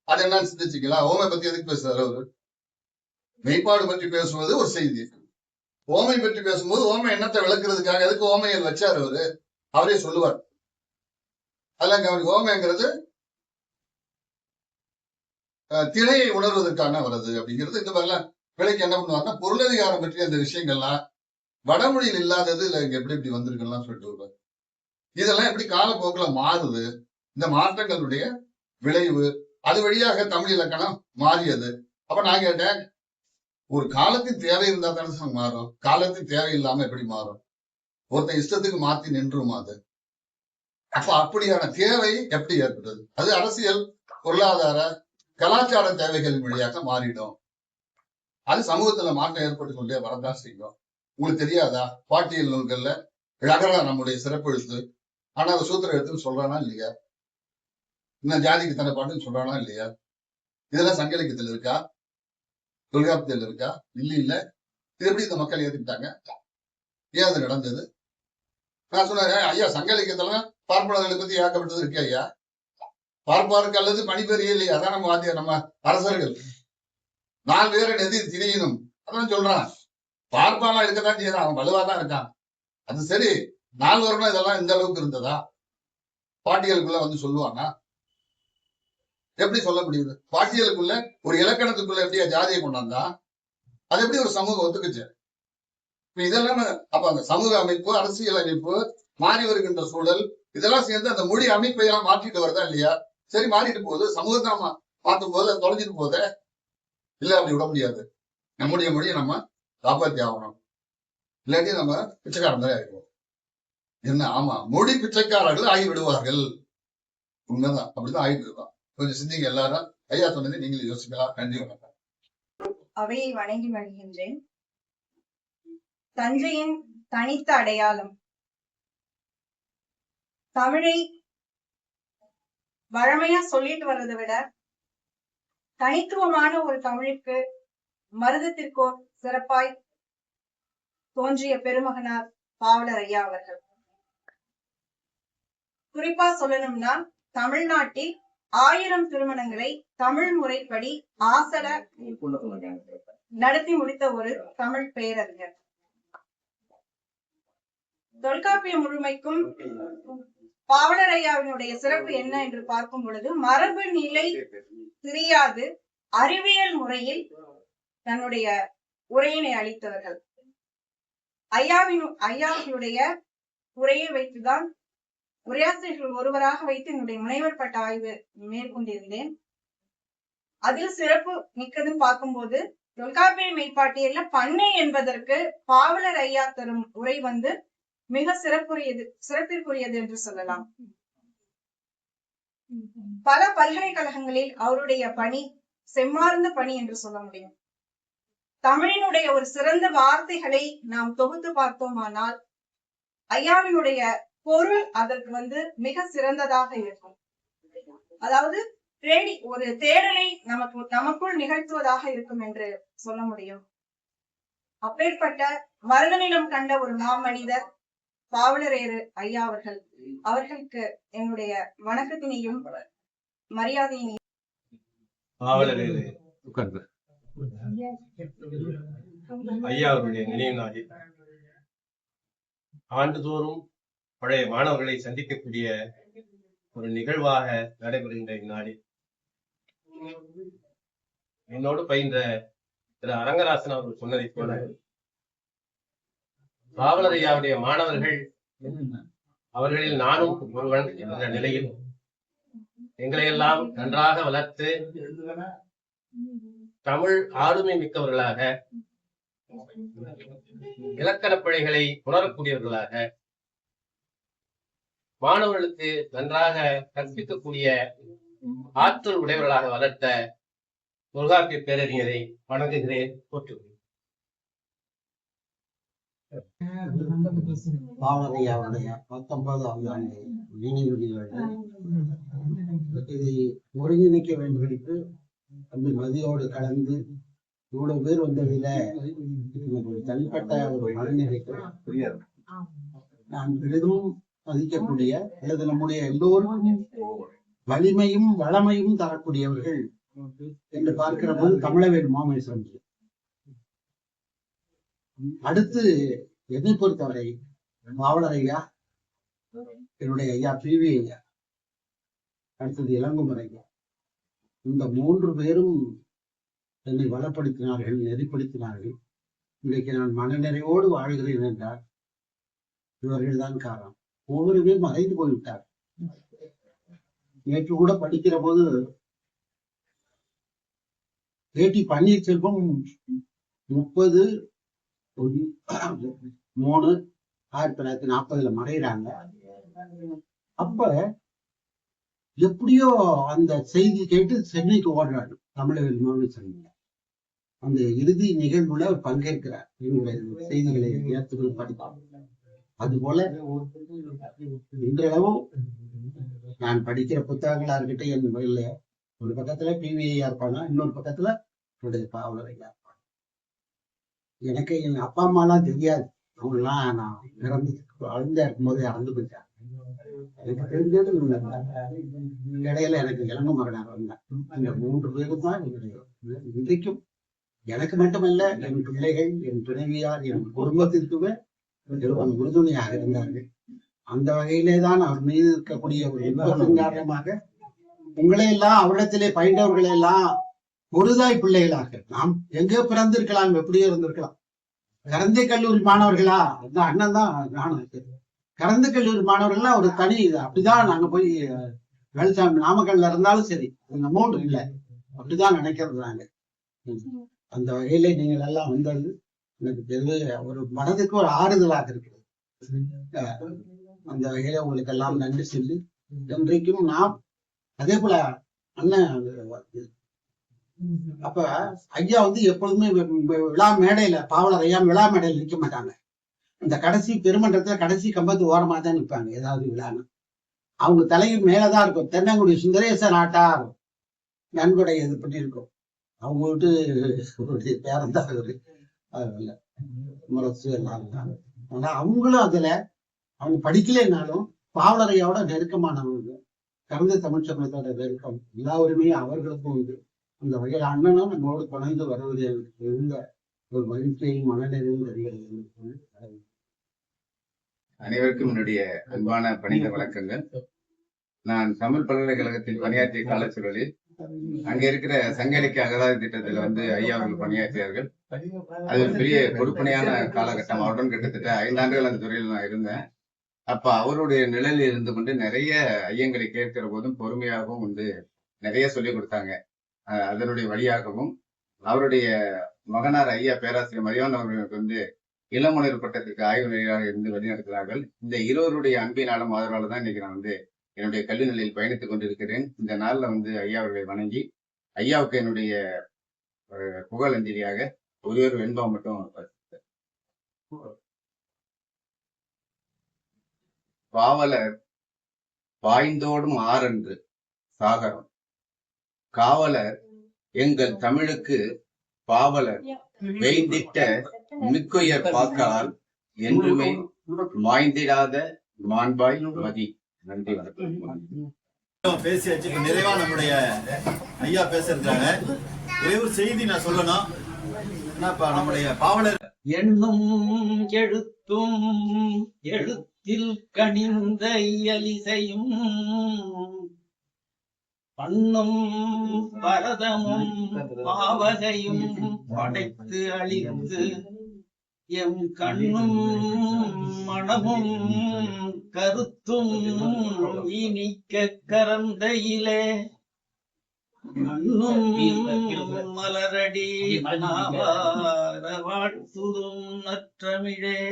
அது என்னன்னு சிந்திச்சுக்கலாம். ஓமை பத்தி எதுக்கு பேசுறாரு அவரு? மெய்ப்பாடு பற்றி பேசுவது ஒரு செய்தி. ஓமை பற்றி பேசும்போது ஓமை என்னத்தை விளக்குறதுக்காக எதுக்கு ஓமையல் வச்சாரு அவரு? அவரே சொல்லுவார். அதெல்லாம் ஓமைங்கிறது திணையை உணர்வதற்கான வருது அப்படிங்கிறது. இந்த மாதிரிலாம் விலைக்கு என்ன பண்ணுவாருன்னா, பொருளதிகாரம் பற்றி அந்த விஷயங்கள்லாம் வடமொழியில் இல்லாதது இல்ல, இங்க எப்படி இப்படி வந்திருக்குலாம் சொல்லிட்டு வருவார். இதெல்லாம் எப்படி காலப்போக்கில் மாறுது, இந்த மாற்றங்களுடைய விளைவு, அது வழியாக தமிழ் இலக்கணம் மாறியது. அப்ப நான் கேட்டேன், ஒரு காலத்தின் தேவை இருந்தா தானே மாறும், காலத்தின் தேவை இல்லாம எப்படி மாறும்? ஒருத்தன் இஷ்டத்துக்கு மாத்தி நின்றுமா அது? அப்ப அப்படியான தேவை எப்படி ஏற்பட்டது? அது அரசியல், பொருளாதார, கலாச்சார தேவைகளின் வழியாக மாறிடும். அது சமூகத்துல மாற்றம் ஏற்பட்டுக் கொண்டே வரதான் செய்யும். உங்களுக்கு தெரியாதா, பாட்டியல் நூல்கள்ல ழகரா நம்முடைய சிறப்பெழுத்து, ஆனா அதை சூத்திர எழுத்துன்னு சொல்றானா இல்லையா? இன்னும் ஜாதிக்கு தன்னை பாட்டுன்னு சொல்றானா இல்லையா? இதெல்லாம் சங்க இலக்கியத்துல இருக்கா? தொல்காப்பியத்தில் இருக்கா? இல்ல. இது எப்படி இந்த மக்கள் ஏத்துக்கிட்டாங்க? ஏன் அது நடந்தது? நான் சொன்னேன், ஐயா சங்க இலக்கியத்துல பார்ப்பனர்களை பத்தி ஏற்கப்பட்டது இருக்கு ஐயா. பார்ப்பாருக்கு அல்லது பணிபெரிய இல்லையா? அதான் நம்ம அரசர்கள் 4 பேரை எதிர் திரியினும் அதான் சொல்றான். பார்ப்பானா இருக்கத்தான் செய்யறான், அவன் வலுவாதான் இருக்கான். அது சரி, 4 வருடம் இதெல்லாம் இந்த அளவுக்கு இருந்ததா? பாட்டியலுக்குள்ள சொல்லுவானா? எப்படி சொல்ல முடியுது? பாட்டியலுக்குள்ள ஒரு இலக்கணத்துக்குள்ள எப்படியா ஜாதியை கொண்டாந்தா அது எப்படி ஒரு சமூகம் ஒத்துக்குச்சு? இப்ப இதெல்லாம் அப்ப அந்த சமூக அமைப்பு, அரசியல் அமைப்பு, மாறி வருகின்ற சூழல், இதெல்லாம் சேர்ந்து அந்த மொழி அமைப்பை எல்லாம் மாற்றிட்டு வருதா இல்லையா? சரி, மாறிட்டு போகுது. சமூகத்தை மாற்றும் போது அது தொலைஞ்சிட்டு போகுது. இல்ல, அப்படி விட முடியாது. நம்முடைய மொழியை நம்ம காப்பாற்றி ஆகணும். இல்லாட்டி நம்ம பிச்சைக்காரன் மாதிரி ஆகிடுவோம். என்ன? ஆமா, மொழி பிச்சைக்காரர்கள் ஆகி விடுவார்கள். உண்மைதான், அப்படிதான் ஆகிட்டு இருக்கோம். கொஞ்சம் சிந்திங்க எல்லாரும். ஐயா சொன்னதை நீங்களும் யோசிக்கலாம். நன்றி, வணக்கம். அவையை வணங்கி வருகின்றேன். தஞ்சையின் தனித்த அடையாளம் தமிழை வழமையா சொல்லிட்டு வர்றதை விட தனித்துவமான ஒரு தமிழுக்கு மருதத்திற்கோர் சிறப்பாய் தோன்றிய பெருமகனார் பாவலர் ஐயா அவர்கள். குறிப்பா சொல்லணும்னா, தமிழ்நாட்டில் 1000 திருமணங்களை தமிழ் முறைப்படி ஆசல நடத்தி முடித்த ஒரு தமிழ் பேரறிஞர். தொல்காப்பியம் முழுமைக்கும் பாவலர் ஐயாவினுடைய சிறப்பு என்ன என்று பார்க்கும் பொழுது, மரபு நிலை தெரியாது அறிவியல் முறையில் தன்னுடைய உரையினை அளித்தவர்கள். ஐயாவினுடைய உரையை வைத்துதான் உரையாசிரியர்கள் ஒருவராக வைத்து என்னுடைய முனைவர் பட்ட ஆய்வு மேற்கொண்டிருந்தேன். அதில் சிறப்பு மிக்கதுன்னு பார்க்கும்போது, தொல்காப்பிய மெய்ப்பாட்டியல்ல பண்ணை என்பதற்கு பாவலர் ஐயா தரும் உரை மிக சிறப்பிற்குரியது என்று சொல்லலாம். பல பல்கலைக்கழகங்களில் அவருடைய பணி செம்மார்ந்த பணி என்று சொல்ல முடியும். தமிழினுடைய ஒரு சிறந்த வார்த்தைகளை நாம் தொகுத்து பார்த்தோமானால் ஐயாவினுடைய பொருள் அதற்கு மிக சிறந்ததாக இருக்கும். அதாவது ஒரு தேடலை நமக்குள் நிகழ்த்துவதாக இருக்கும் என்று சொல்ல முடியும். அப்பேற்பட்ட மருதநிலம் கண்ட ஒரு மாமனிதர் பாவலரேறு ஐயா அவர்களுக்கு என்னுடைய வணக்கத்தினையும் மரியாதையினையும். பாவலரேறு ஐயா அவருடைய நினைவு நாளில் ஆண்டுதோறும் பழைய மாணவர்களை சந்திக்கக்கூடிய ஒரு நிகழ்வாக நடைபெறுகின்ற இந்நாளில் என்னோடு பயின்ற திரு அரங்கராசன் அவர்கள் சொன்னதை போல, பாவலர் ஐயாவுடைய மாணவர்கள் அவர்களில் நானும் ஒருவன் என்ற நிலையில் எங்களையெல்லாம் நன்றாக வளர்த்து தமிழ் ஆளுமை மிக்கவர்களாக, இலக்கண பிழைகளை உணரக்கூடியவர்களாக, மாணவர்களுக்கு நன்றாக கற்பிக்கக்கூடிய ஆற்றல் உடையவர்களாக வளர்த்த தொல்காப்பிய பேரறிஞரை வணங்குகிறேன், போற்றுகிறேன். பாவலரையாவுடைய 19ஆவது ஆண்டு நினைவு நிகழ்வு இதை ஒருங்கிணைக்க வேண்டும் என்று அந்த மதியோடு கலந்து இவ்வளவு பேர் வந்ததில தனிப்பட்ட ஒரு மனநிலைக்கு நான் பெரிதும் மதிக்கக்கூடிய அல்லது நம்முடைய எல்லோருக்கும் வலிமையும் வளமையும் தரக்கூடியவர்கள் என்று பார்க்கிற போது தமிழவேல் மாமேஸ்வரன். அடுத்து என்னை பொறுத்தவரை பாவலர் ஐயா, என்னுடைய ஐயா பிவி ஐயா, அடுத்தது இளங்குமர் ஐயா, இந்த 3 பேரும் என்னை வளப்படுத்தினார்கள், நெறிப்படுத்தினார்கள். இன்றைக்கு நான் மனநிறைவோடு வாழ்கிறேன் என்றால் இவர்கள் தான் காரணம். ஒவ்வொருவருமே மறைந்து போய்விட்டார். நேற்று கூட படிக்கிற போது ஏடி பன்னீர்செல்வம் 30/3/1940 மறைகிறாங்க. அப்ப எப்படியோ அந்த செய்தி கேட்டு சென்னைக்கு ஓடுறாரு தமிழவேல் மாமேஸ்வரன். அந்த இறுதி நிகழ்வுல பங்கேற்கிறார். என்னுடைய செய்திகளை ஏற்றுக்கொள் படிப்பார். அதுபோல இன்றளவும் நான் படிக்கிற புத்தகங்களா இருக்கட்டும், என் வயல்ல ஒரு பக்கத்துல பிவிஐயா இருப்பாங்க, இன்னொரு பக்கத்துல என்னுடைய பாவலர் ஐயா இருப்பாங்க. எனக்கு என் அப்பா அம்மா எல்லாம் தெரியாது. அவங்கெல்லாம் நான் வளர்ந்தா இருக்கும்போது இறந்து போயிட்டாங்க. எனக்கு தெரிஞ்சது இடையில எனக்கு இளங்குமரனாக வந்தேன். இந்த 3 பேரும் தான் இன்றைக்கும் எனக்கு மட்டுமல்ல, என் பிள்ளைகள், என் துணைவியார், என் குடும்பத்திற்குமே உறுதுணையாக இருந்தார்கள். அந்த வகையிலே தான் அவர் மீது இருக்கக்கூடிய ஒரு இன்பத்தின் காரணமாக உங்களையெல்லாம் அவரிடத்திலே பயின்றவர்களை எல்லாம் ஒருதாய் பிள்ளைகளாக நாம் எங்கே பிறந்திருக்கலாம், எப்படியோ இருந்திருக்கலாம். கரந்தை கல்லூரி மாணவர்களா, அந்த அண்ணன் தான் நானும். கரந்தை கல்லூரி மாணவர்கள்லாம் ஒரு தனி அப்படிதான் நாங்க போய் வேலுசாமி நாமக்கல்ல இருந்தாலும் சரி, அமௌண்ட் இல்லை, அப்படிதான் நினைக்கிறது நாங்க. அந்த வகையில நீங்கள் எல்லாம் வந்தது எனக்கு பெரிய ஒரு மனதுக்கு ஒரு ஆறுதலாக இருக்கிறது. அந்த வகையில உங்களுக்கு எல்லாம் நன்றி சொல்லி, இன்றைக்கும் நாம் அதே போல அண்ணன் அப்ப ஐயா எப்பொழுதுமே விழா மேடையில, பாவலர் ஐயா விழா மேடையில நிற்க மாட்டாங்க. இந்த கடைசி பெருமன்றத்துல கடைசி கம்பத்து ஓரமா தான் நிற்பாங்க. ஏதாவது விழான்னு அவங்க தலையும் மேலதான் இருக்கும். தென்னங்குடி சுந்தரேசன் ஆட்டார் நன்கொடை இது பண்ணி இருக்கும். அவங்க விட்டு பேரந்தான் அதுல முரசு எல்லாம் இருந்தாங்க. ஆனா அவங்களும் அதுல அவங்க படிக்கலைன்னாலும் பாவலரையோட நெருக்கமானவங்க. கரந்தை தமிழ் சமயத்தோட நெருக்கம் எல்லா உரிமையும் அவர்களுக்கும் உண்டு. அந்த வகையில் அண்ணனும் நம்மளோடு பிணைந்து வருவதில் இருந்த ஒரு மகிழ்ச்சியையும் மனநிறைவும் தெரிகிறது. அனைவருக்கும் என்னுடைய அன்பான பணிந்த வணக்கங்கள். நான் தமிழ் பல்கலைக்கழகத்தில் பணியாற்றிய காலச்சூழலில் அங்க இருக்கிற சங்க இலக்கிய அகராதி திட்டத்தில் ஐயா அவர்கள் பணியாற்றியார்கள். அது ஒரு பெரிய பொறுப்பனையான காலகட்டம். அவருடன் கிட்டத்தட்ட 5 ஆண்டுகள் அந்த துறையில் நான் இருந்தேன். அப்ப அவருடைய நிழலில் இருந்து கொண்டு நிறைய ஐயங்களை கேட்கிற போதும் பொறுமையாகவும் நிறைய சொல்லிக் கொடுத்தாங்க. அதனுடைய வழியாகவும் அவருடைய மகனார் ஐயா பேராசிரியர் மதிவான் அவர்களுக்கு இளமுனைவர் பட்டத்திற்கு ஆய்வு நிலையாக இருந்து வழிநடத்துகிறார்கள். இந்த இருவருடைய அன்பினாலும் ஆதரவால தான் இன்னைக்கு நான் என்னுடைய கல்வி நிலையில் பயணித்துக் கொண்டிருக்கிறேன். இந்த நாள்ல ஐயா அவர்களை வணங்கி ஐயாவுக்கு என்னுடைய புகழஞ்சலியாக ஒரே ஒரு வெண்பா மட்டும் பாவலர் பாய்ந்தோடும் ஆறென்று சாகரம் காவலர் எங்கள் தமிழுக்கு பாவலர் வேய்ந்திட்ட மிக்குயர் பாக்களால் என்றுமே மாய்ந்திடாத மாண்பாய் மதி. நன்றி, வணக்கம். பேசியாச்சு. இப்ப நிறைவா நம்முடைய ஐயா பேச இருக்காங்க. ஒரே ஒரு செய்தி நான் சொல்லணும். என்னப்பா, நம்முடைய பாவலர் எண்ணும் எழுத்தும் எழுத்தில் கனிந்த இயலிசையும் பண்ணும் பரதமும் பாவகையும் படைத்து அளித்து எம் கண்ணும் மனமும் கருத்தும் இனிக்க கரந்தையிலே மண்ணும் மலரடி நாவார வாழ்த்துதும் நற்றமிழே.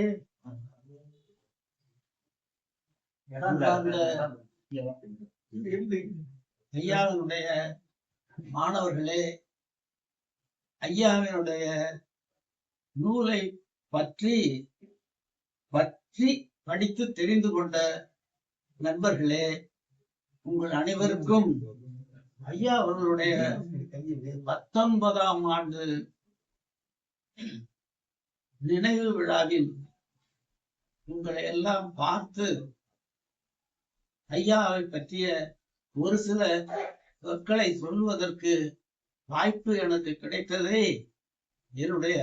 ஐயாவினுடைய மாணவர்களே, ஐயாவினுடைய நூலை பற்றி படித்து தெரிந்து கொண்ட நண்பர்களே, உங்கள் அனைவருக்கும் ஐயா அவர்களுடைய 19ஆம் ஆண்டு நினைவு விழாவில் உங்களை எல்லாம் பார்த்து ஐயாவை பற்றிய ஒரு சில சொற்களை சொல்வதற்கு வாய்ப்பு எனக்கு கிடைத்ததே என்னுடைய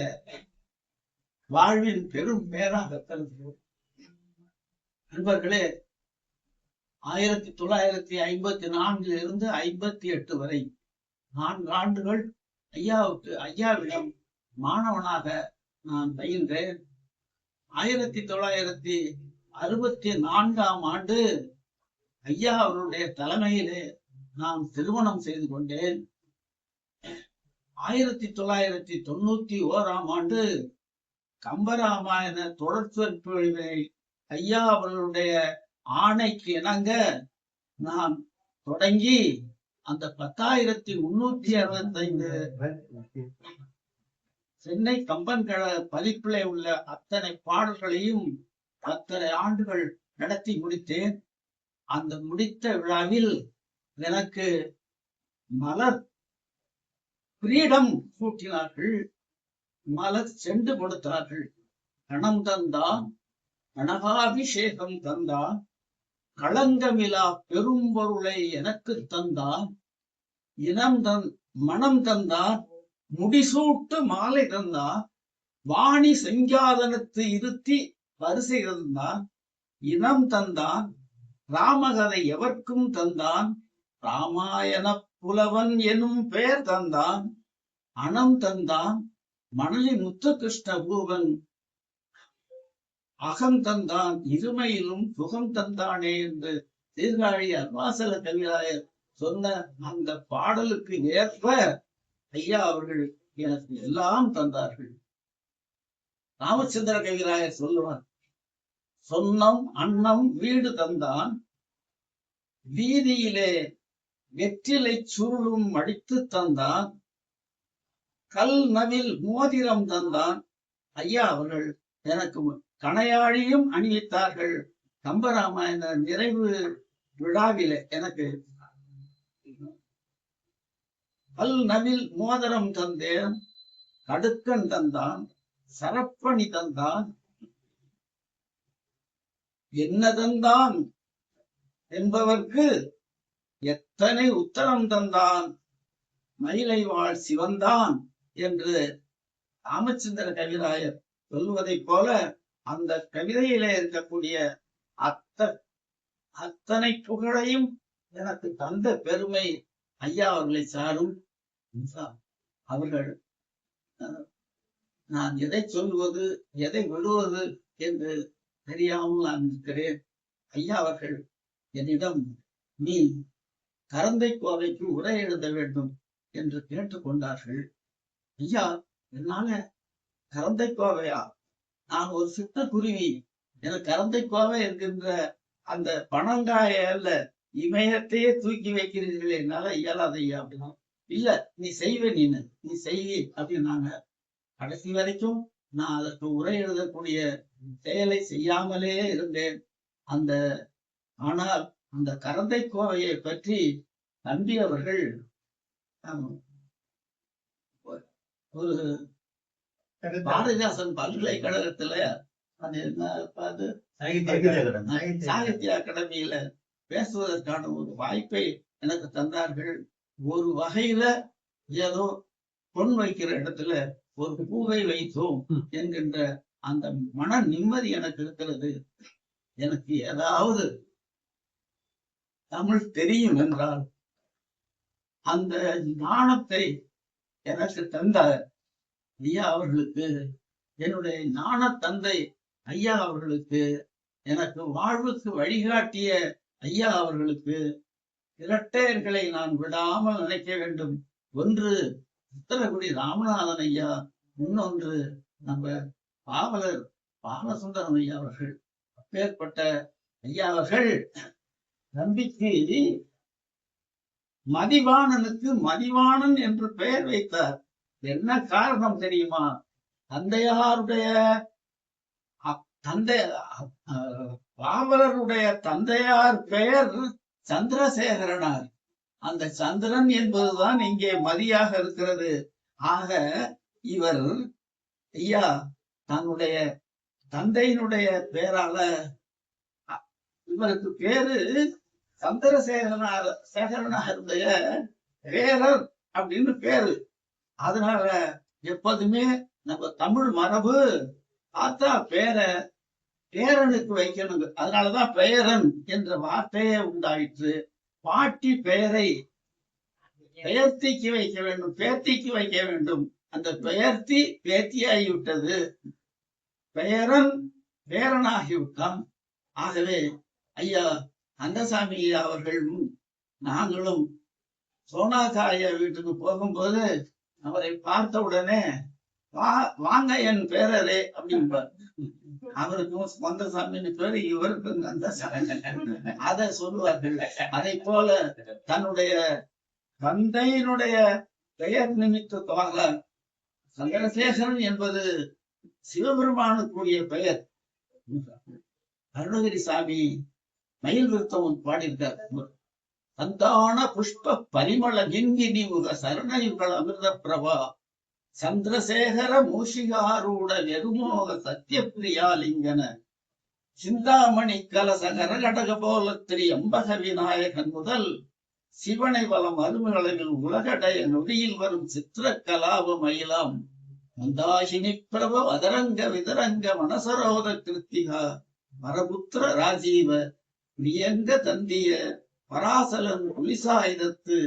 வாழ்வின் பெரும் பேராக கருதுகிறேன். நண்பர்களே, 1954 இருந்து 58 வரை 4 ஆண்டுகள் ஐயாவிடம் மாணவனாக நான் பயின்றேன். 1964ஆம் ஆண்டு ஐயா அவருடைய தலைமையிலே நான் திருமணம் செய்து கொண்டேன். 1991ஆம் ஆண்டு கம்பராமாயண தொடர் சொற்பொழிவை ஐயா அவர்களுடைய ஆணைக்கு இணங்க நான் தொடங்கி அந்த 10,365 சென்னை கம்பன்கழ பதிப்பிலே உள்ள அத்தனை பாடல்களையும் அத்தனை ஆண்டுகள் நடத்தி முடித்தேன். அந்த முடித்த விழாவில் எனக்கு மலர் கிரீடம் சூட்டினார்கள், மலர் செண்டு கொடுத்தார்கள். கணம் தந்தான், கனகாபிஷேகம் தந்தான், களங்கமிலா பெரும்பொருளை எனக்கு தந்தான், மனம் தந்தான், முடிசூட்டு மாலை தந்தான், வாணி செங்காதனத்து இருத்தி வரிசை தந்தான், இனம் தந்தான், ராமகதை எவர்க்கும் தந்தான், ராமாயண புலவன் எனும் பெயர் தந்தான், அனம் தந்தான், மணலி முத்துகிருஷ்ண பூவன் அகம் தந்தான், இருமையிலும் சுகம் தந்தானே என்று சீர்காழி அருணாசல கவிராயர் சொன்ன அந்த பாடலுக்கு ஏற்ப ஐயா அவர்கள் எனக்கு எல்லாம் தந்தார்கள். ராமச்சந்திர கவிராயர் சொல்லுவார், சொன்னம் அன்னம் வீடு தந்தான், வீதியிலே வெற்றிலை சுருளும் அடித்து தந்தான், கல் நவில் மோதிரம் தந்தான். ஐயா அவர்கள் எனக்கு கணையாழியும் அணிவித்தார்கள். கம்பராமாயண நிறைவு விழாவிலே எனக்கு கல் நவில் மோதிரம் தந்தேன், கடுக்கன் தந்தான், சரப்பணி தந்தான், என்ன தந்தான் என்பவர்க்கு எத்தனை உத்தரம் தந்தான், மயிலை வாழ் சிவந்தான் என்று ராமச்சந்திர கவிராயர் சொல்வதைப் போல அந்த கவிதையில இருக்கக்கூடிய அத்தனை புகழையும் எனக்கு தந்த பெருமை ஐயா அவர்களை சாரும். அவர்கள் நான் எதை சொல்வது எதை விடுவது என்று தெரியாமல் நான் இருக்கிறேன். ஐயா அவர்கள் என்னிடம் நீ கரந்தை கோவைக்கு உரை எழுத வேண்டும் என்று கேட்டுக்கொண்டார்கள். ஐயா, என்னால கரந்தை கோவையா? நான் ஒரு சிட்டுக்குருவி, எனக்கு கரந்தை கோவை என்கின்ற அந்த பனங்காய அல்ல இமயத்தையே தூக்கி வைக்கிறீர்கள், என்னால இயலாத ஐயா அப்படின்னா. இல்ல, நீ செய்வே, நீ செய்வி அப்படின்னாங்க. கடைசி வரைக்கும் நான் அதற்கு உரை எழுதக்கூடிய செயலை செய்யாமலே இருந்தேன். ஆனால் அந்த கரந்தை கோவையை பற்றி நம்பி அவர்கள் ஒரு பாரதிதாசன் பல்கலைக்கழகத்துல அது என்ன சாகித்ய அகாடமியில பேசுவதற்கான ஒரு வாய்ப்பை எனக்கு தந்தார்கள். ஒரு வகையில ஏதோ பொன் வைக்கிற இடத்துல ஒரு பூவை வைத்தோம் என்கின்ற அந்த மன நிம்மதி எனக்கு இருக்கிறது. எனக்கு ஏதாவது தமிழ் தெரியும் என்றால் அந்த ஞானத்தை எனக்கு தந்த ஐயா அவர்களுக்கு, என்னுடைய ஞான தந்தை ஐயா அவர்களுக்கு, எனக்கு வாழ்வுக்கு வழிகாட்டிய ஐயா அவர்களுக்கு இரட்டையர்களை நான் விடாமல் நினைக்க வேண்டும். ஒன்று உத்தரகுடி ராமநாதன் ஐயா, இன்னொன்று நம்ம பாவலர் பாலசுந்தரம் ஐயா அவர்கள். அப்பேற்பட்ட ஐயா அவர்கள் நம்பிக்கை மதிவாணனுக்கு மதிவாணன் என்று பெயர் வைத்தார். என்ன காரணம் தெரியுமா? தந்தையாருடைய பாவலருடைய தந்தையார் பெயர் சந்திரசேகரனார். அந்த சந்திரன் என்பதுதான் இங்கே மதியாக இருக்கிறது. ஆக இவர் ஐயா தன்னுடைய தந்தையினுடைய பேரால இவருக்கு பேரு சந்திரசேகரனாருடைய பேரர் அப்படின்னு பேரு. அதனால எப்போதுமே நம்ம தமிழ் மரபு ஆத்தா பேரனுக்கு வைக்கணுங்க. அதனாலதான் பெயரன் என்ற வார்த்தையே உண்டாயிற்று. பாட்டி பெயரை பெயர்த்திக்கு வைக்க வேண்டும், பேத்திக்கு வைக்க வேண்டும். அந்த பெயர்த்தி பேத்தியாகிவிட்டது, பெயரன் பேரனாகிவிட்டான். ஆகவே ஐயா கந்தசாமி அவர்களும் நாங்களும் சோனாக்காய வீட்டுக்கு போகும்போது அவரை பார்த்த உடனே வாங்க என் பேரரே அப்படின்பார். அவருக்கும் கந்தசாமின்னு பேரு, இவருக்கும் கந்தசாமி, அதை சொல்லுவார்கள். அதை போல தன்னுடைய தந்தையினுடைய பெயர் நிமித்தமாக சந்திரசேகரன் என்பது சிவபெருமானுக்குரிய பெயர். அருணகிரி சாமி மயில் விருத்தம் பாடியிருக்கார். சந்தான புஷ்ப பரிமள கிங்கினி முக சரணயுகள் அமிர்த பிரபா சந்திரசேகர மூஷிகாரூட வெறுமோக சத்தியப்பிரியாலிங்கன சிந்தாமணி கலச கரகடக போல திரு அம்பக விநாயகன் முதல் சிவனை வளம் அருமையளவில் உலகடைய நொடியில் வரும் சித்திர கலாப மயிலாம் மந்தாகினி பிரப அதரங்க விதரங்க மனசரோத கிருத்திகா மரபுத்திர ராஜீவ பிரியங்க தந்திய பராசலன் புலிசாயுதத்து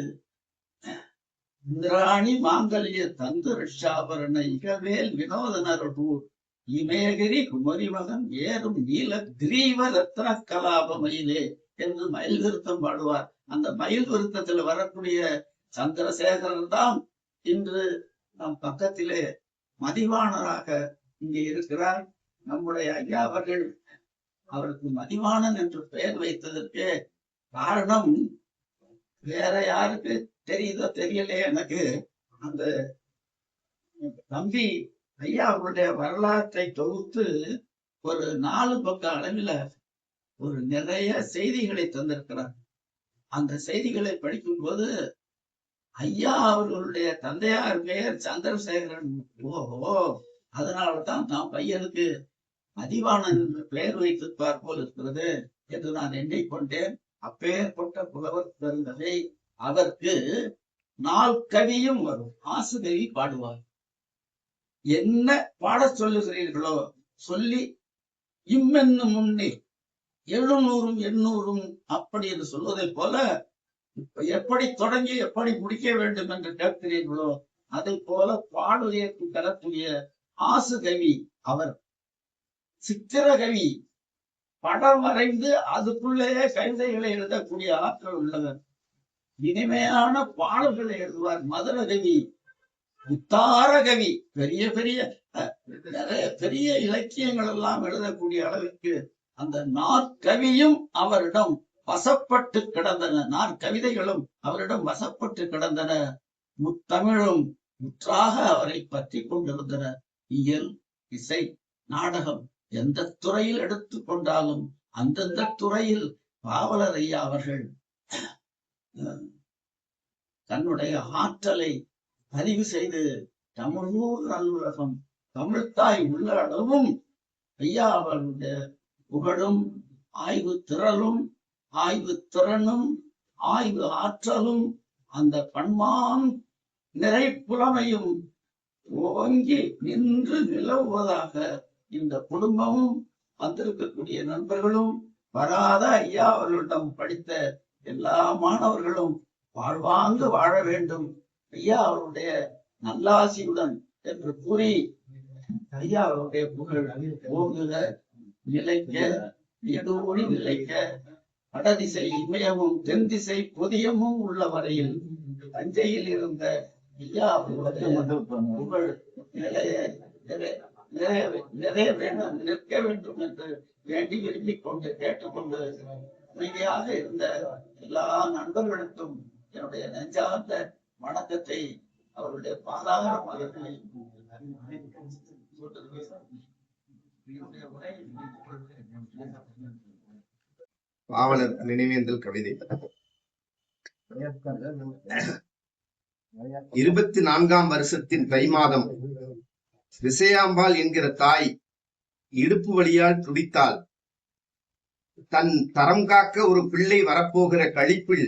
இந்திராணி மாங்கல்ய தந்து ரஷாபரண இகவேல் வினோதனரூர் இமயகிரி குமரி மகன் ஏறும் நீல கிரீவ ரத்ன கலாப மயிலே என்று மயில் விருத்தம் பாடுவார். அந்த மயில் விருத்தத்தில் வரக்கூடிய சந்திரசேகரன் தான் இன்று நம் பக்கத்திலே மதிவாணராக இங்கே இருக்கிறார். நம்முடைய ஐயா அவர்கள் அவருக்கு மதிவாணன் என்று பெயர் வைத்ததற்கு காரணம் வேற யாருக்கு தெரியுதோ தெரியலையே, எனக்கு அந்த தம்பி ஐயா அவருடைய வரலாற்றை தொகுத்து ஒரு 4 பக்க அளவில் ஒரு நிறைய செய்திகளை தந்திருக்கிறார். அந்த செய்திகளை படிக்கும் போது ஐயா அவர்களுடைய தந்தையார் பெயர் சந்திரசேகரன், ஓஹோ அதனால்தான் தான் பையனுக்கு மதிவாணன் என்று பெயர் வைத்திருப்பார் போல் இருக்கிறது என்று நான் எண்ணிக்கொண்டேன். அப்பேற்பட்ட புலவர் பெருந்தகை அவருக்கு நாள் கவியும் வரும். ஆசுகவி பாடுவார். என்ன பாடச் சொல்லுகிறீர்களோ சொல்லி இம்மென்னும் முன்னே 700 800 அப்படி என்று சொல்வதை போல எப்படி தொடங்கி எப்படி முடிக்க வேண்டும் என்று கேட்கிறீர்களோ அதை போல பாடுவதற்கு தரக்கூடிய ஆசுகவி அவர். சித்திரகவி படம் வரைந்து அதுக்குள்ளேயே கவிதைகளை எழுதக்கூடிய ஆற்றல் உள்ளவர். இனிமையான பாடல்களை எழுதுவார். மதுரகவி, உத்தாரகவி, பெரிய பெரிய நிறைய பெரிய இலக்கியங்கள் எல்லாம் எழுதக்கூடிய அளவிற்கு அந்த நாற்கவியும் அவரிடம் வசப்பட்டு கிடந்தன. நாற்கவிதைகளும் அவரிடம் வசப்பட்டு கிடந்தன. முத்தமிழும் முற்றாக அவரை பற்றி கொண்டிருந்தன. இயல், இசை, நாடகம் எந்த துறையில் எடுத்துக்கொண்டாலும் அந்தந்த துறையில் பாவலர் ஐயா அவர்கள் தன்னுடைய ஆற்றலை பதிவு செய்து தமிழூர் நல்லுலகம் தமிழ்த்தாய் உள்ள அளவும் ஐயா அவர்களுடைய புகழும் ஆய்வு திறலும் ஆய்வு திறனும் ஆய்வு ஆற்றலும் அந்த பன்மான் நிறை புலமையும் ஓங்கி நின்று நிலவுவதாக இந்த குடும்பமும் வந்திருக்கக்கூடிய நண்பர்களும் வராத ஐயா அவர்களிடம் படித்த எல்லா மாணவர்களும் வாழ்வாங்கு வாழ வேண்டும் ஐயா அவருடைய நல்லாசியுடன் என்று கூறி ஐயா அவருடைய புகழ் ஓங்குக, நிலைக்க, எடூழி நிலைக்க, வடதிசை இமயமும் தென் திசை புதியமும் உள்ள வரையில் தஞ்சையில் இருந்த ஐயா அவருடைய புகழ் நிறைய வேண்டும், நிற்க வேண்டும் என்று வேண்டி விரும்பிக் கொண்டு கேட்டுக்கொண்டு அமைதியாக இருந்த எல்லா நண்பர்களுக்கும் என்னுடைய நெஞ்சார்ந்த வணக்கத்தை அவருடைய பாதார மலர்களை பாவலர் நினைவேந்தல் கவிதை. 24ஆம் வருஷத்தின் தை மாதம் விசயாம்பாள் என்கிற தாய் இடுப்பு வழியால் துடித்தாள். தன் தரம் காக்க ஒரு பிள்ளை வரப்போகிற களிப்பில்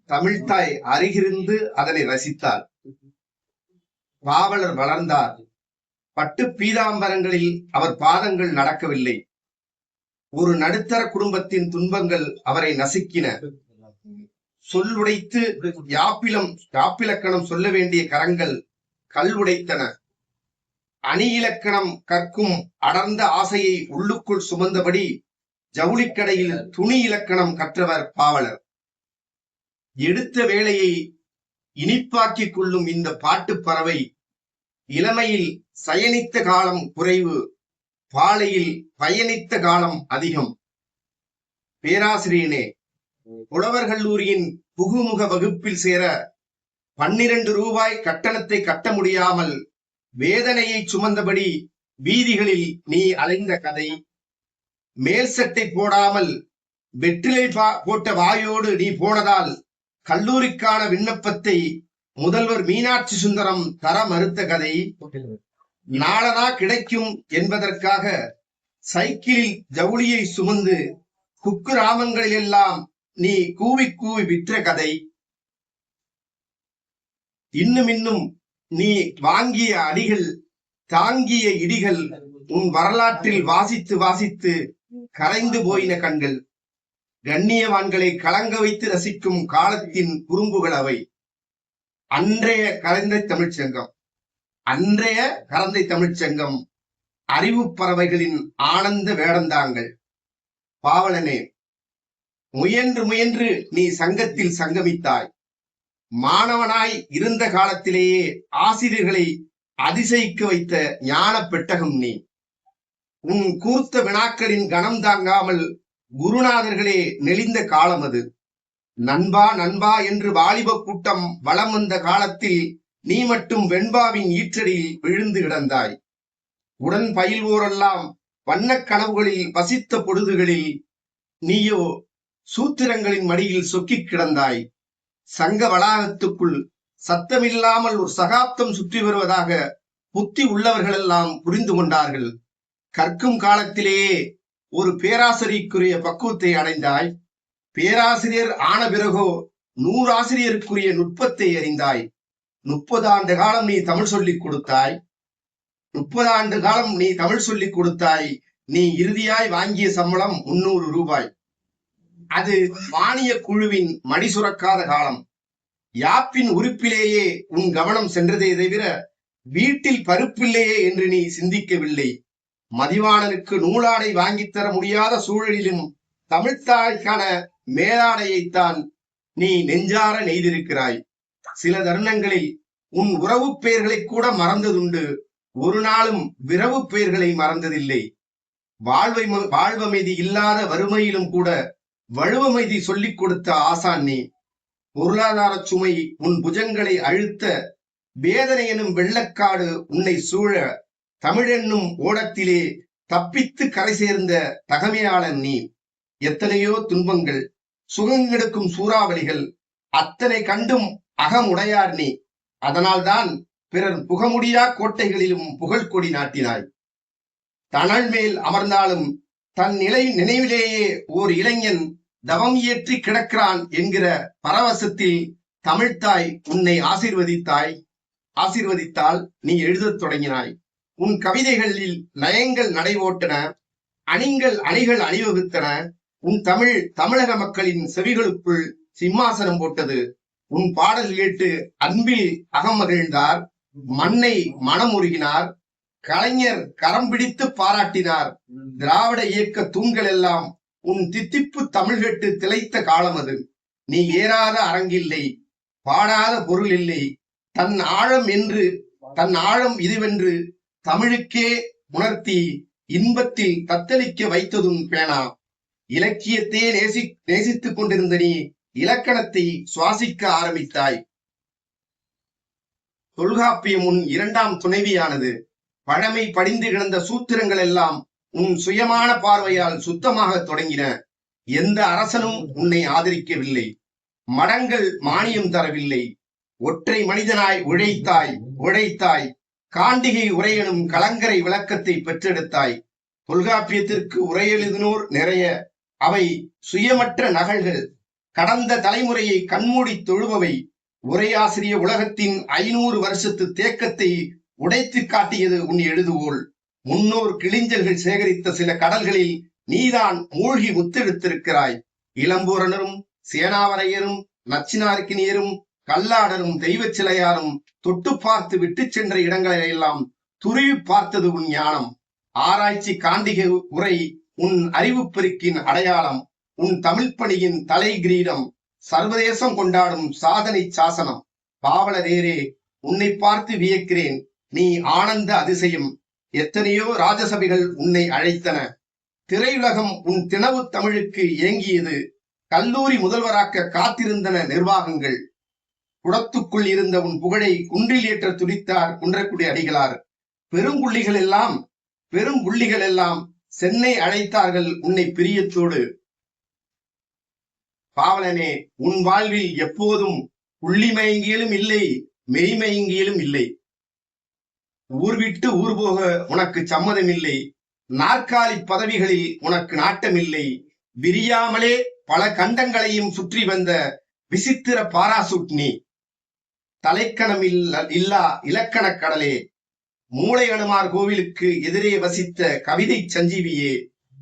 தமிழ்த்தாய் அருகிருந்து அதனை ரசித்தாள். பாவலர் வளர்ந்தார். பட்டு பீதாம்பரங்களில் அவர் பாதங்கள் நடக்கவில்லை. ஒரு நடுத்தர குடும்பத்தின் துன்பங்கள் அவரை நசுக்கின. சொல்லுடைத்து யாப்பிலக்கணம் சொல்ல வேண்டிய கரங்கள் கல் உடைத்தன. அணி இலக்கணம் கற்கும் அடர்ந்த ஆசையை உள்ளுக்குள் சுமந்தபடி ஜவுளிக்கடையில் துணி இலக்கணம் கற்றவர் பாவலர். எடுத்த வேளையை இனிப்பாக்கிக் கொள்ளும் இந்த பாட்டு பறவை இளமையில் சயனித்த காலம் குறைவு, பாலையில் பயணித்த காலம் அதிகம். பேராசிரியனே, புலவர் கல்லூரியின் புகுமுக வகுப்பில் சேர 12 ரூபாய் கட்டணத்தை கட்ட முடியாமல் வேதனையை சுமந்தபடி வீதிகளில் நீ அலைந்த கதை, மேல் சட்டை போடாமல் வெற்றிலை போட்ட வாயோடு நீ போனதால் கல்லூரிக்கான விண்ணப்பத்தை முதல்வர் மீனாட்சி சுந்தரம் தர மறுத்த கதை, நாளனா கிடைக்கும் என்பதற்காக சைக்கிளில் ஜவுளியை சுமந்து குக்கிராமங்களில் எல்லாம் நீ கூவி கூவி விற்ற கதை, இன்னும் நீ வாங்கிய அடிகள் தாங்கிய இடிகள் உன் வரலாற்றில் வாசித்து வாசித்து கரைந்து போயின கண்கள். கண்ணியவான்களை கலங்க வைத்து ரசிக்கும் காலத்தின் குறும்புகள் அவை. அன்றைய கரந்தை தமிழ்ச்சங்கம் அறிவு பறவைகளின் ஆனந்த வேடந்தாங்கள். பாவலனே, முயன்று நீ சங்கத்தில் சங்கமித்தாய். மாணவனாய் இருந்த காலத்திலேயே ஆசிரியர்களை அதிசயிக்க வைத்த ஞான பெட்டகம் நீ. உன் கூர்த்த வினாக்களின் கனம் தாங்காமல் குருநாதர்களே நெளிந்த காலம் அது. நண்பா நண்பா என்று வாலிப கூட்டம் வலம் வந்த காலத்தில் நீ மட்டும் வெண்பாவின் ஈற்றடியில் விழுந்து கிடந்தாய். உடன் பயில்வோரெல்லாம் வண்ணக் கனவுகளில் வசித்த பொழுதுகளில் நீயோ சூத்திரங்களின் மடியில் சொக்கிக் கிடந்தாய். சங்க வளாகத்துக்குள் சத்தமில்லாமல் ஒரு சகாப்தம் சுற்றி வருவதாக புத்தி உள்ளவர்களெல்லாம் புரிந்து கொண்டார்கள். கற்கும் காலத்திலேயே ஒரு பேராசிரியருக்குரிய பக்குவத்தை அடைந்தாய். பேராசிரியர் ஆன பிறகோ 100 ஆசிரியருக்குரிய நுட்பத்தை அறிந்தாய். 30 ஆண்டு காலம் நீ தமிழ் சொல்லிக் கொடுத்தாய். 30 ஆண்டு காலம் நீ தமிழ் சொல்லிக் கொடுத்தாய். நீ இறுதியாய் வாங்கிய சம்பளம் 300 ரூபாய். அது மானிய குழுவின் மடி சுரக்காத காலம். யாப்பின் உறுப்பிலேயே உன் கவனம் சென்றதே தவிர வீட்டில் பருப்பில்லையே என்று நீ சிந்திக்கவில்லை. மதிவாணனுக்கு நூலாடை வாங்கித் தர முடியாத சூழலிலும் தமிழ்த்தாய்க்கான மேலாடையைத்தான் நீ நெஞ்சார நெய்திருக்கிறாய். சில தருணங்களில் உன் உறவு பெயர்களை கூட மறந்ததுண்டு. ஒரு நாளும் விரவு பெயர்களை மறந்ததில்லை. வாழ்வமைதி இல்லாத வறுமையிலும் கூட வலுவமைதி சொல்லிக் கொடுத்த ஆசான் நீ. பொருளாதார சுமை உன் புஜங்களை அழுத்த வேதனை எனும் வெள்ளக்காடு உன்னை சூழ தமிழென்னும் ஓடத்திலே தப்பித்து கரை சேர்ந்த தகமையாளன் நீ. எத்தனையோ துன்பங்கள், சுகங்கெடுக்கும் சூறாவளிகள், அத்தனை கண்டும் அகமுடையார் நீ. அதனால்தான் பிறர் புகமுடியா கோட்டைகளிலும் புகழ்கொடி நாட்டினாய். தணல் மேல் அமர்ந்தாலும் தன் நினைவிலேயே ஓர் இளைஞன் தவம் இயற்றி கிடக்கிறான் என்கிற பரவசத்தில் தமிழ்த்தாய் உன்னை ஆசீர்வதித்தால் நீ எழுதத் தொடங்கினாய். உன் கவிதைகளில் லயங்கள் நடைபோட்டன, அணிகள் அணிவகுத்தன. உன் தமிழக மக்களின் செவிகளுக்குள் சிம்மாசனம் போட்டது. உன் பாடல் கேட்டு அன்பில் அகமகிழ்ந்தார், மண்ணை மனமுருகினார், கலைஞர் கரம் பிடித்து பாராட்டினார். திராவிட இயக்க தூண்கள் எல்லாம் உன் தித்திப்பு தமிழ் கேட்டு திளைத்த காலம் அது. நீ ஏறாத அரங்கில்லை, பாடாத பொருள் இல்லை. தன் ஆழம் இதுவென்று தமிழுக்கே உணர்த்தி இன்பத்தில் தத்தளிக்க வைத்ததும் பேனா. இலக்கியத்தையே நேசித்துக் கொண்டிருந்த நீ இலக்கணத்தை சுவாசிக்க ஆரம்பித்தாய். தொல்காப்பியம் உன் 2ஆம் துணைவியானது. பழமை படிந்து கிடந்த சூத்திரங்கள் எல்லாம் உன் சுயமான பார்வையால் சுத்தமாக தொடங்கின. எந்த அரசனும் உன்னை ஆதரிக்கவில்லை. மடங்கள் மானியம் தரவில்லை. ஒற்றை மனிதனாய் உழைத்தாய். காண்டிகை உரையெனும் கலங்கரை விளக்கத்தை பெற்றெடுத்தாய். தொல்காப்பியத்திற்கு உரையெழுதினோர் நிறைய. அவை சுயமற்ற நகல்கள், கடந்த தலைமுறையை கண்மூடி தொழுபவை. உரையாசிரிய உலகத்தின் 500 வருஷத்து தேக்கத்தை உடைத்து காட்டியது உன் எழுதுகோள். முன்னோர் கிளிஞ்சல்கள் சேகரித்த சில கடல்களில் நீதான் மூழ்கி முத்தெடுத்திருக்கிறாய். இளம்பூரணரும் சேனாவரையரும் நச்சினார்க்கினியரும் கல்லாடரும் தெய்வச் சிலையாரும் தொட்டு பார்த்து விட்டு சென்ற இடங்களை எல்லாம் துருவி பார்த்தது உன் ஞானம். ஆராய்ச்சி காண்டிகை உரை உன் அறிவு பெருக்கின் அடையாளம். உன் தமிழ் பணியின் தலை கிரீடம், சர்வதேசம் கொண்டாடும் சாதனை சாசனம். பாவலரேரே, உன்னை பார்த்து வியக்கிறேன். நீ ஆனந்த அதிசயம். எத்தனையோ ராஜசபைகள் உன்னை அழைத்தன. திரையுலகம் உன் தினவு தமிழுக்கு ஏங்கியது. கல்லூரி முதல்வராக்க காத்திருந்தன நிர்வாகங்கள். குடத்துக்குள் இருந்த உன் புகழை குன்றில் ஏற்ற துடித்தார் குன்றக்குடி அடிகளார். பெரும்புள்ளிகள் எல்லாம் சென்னை அழைத்தார்கள் உன்னை பிரியத்தோடு. பாவலனே, உன் வாழ்வில் எப்போதும் புள்ளிமயங்கியலும் இல்லை, மெய்மயங்கியலும் இல்லை. ஊர் விட்டு ஊர் போக உனக்கு சம்மதம் இல்லை. நாற்காலி பதவிகளில் உனக்கு நாட்டமில்லை. விரியாமலே பல கண்டங்களையும் சுற்றி வந்த விசித்திர பாராசூட் நீ. தலைக்கணம் இல்லா இலக்கண கடலே, மூளை அனுமார் கோவிலுக்கு எதிரே வசித்த கவிதை சஞ்சீவியே,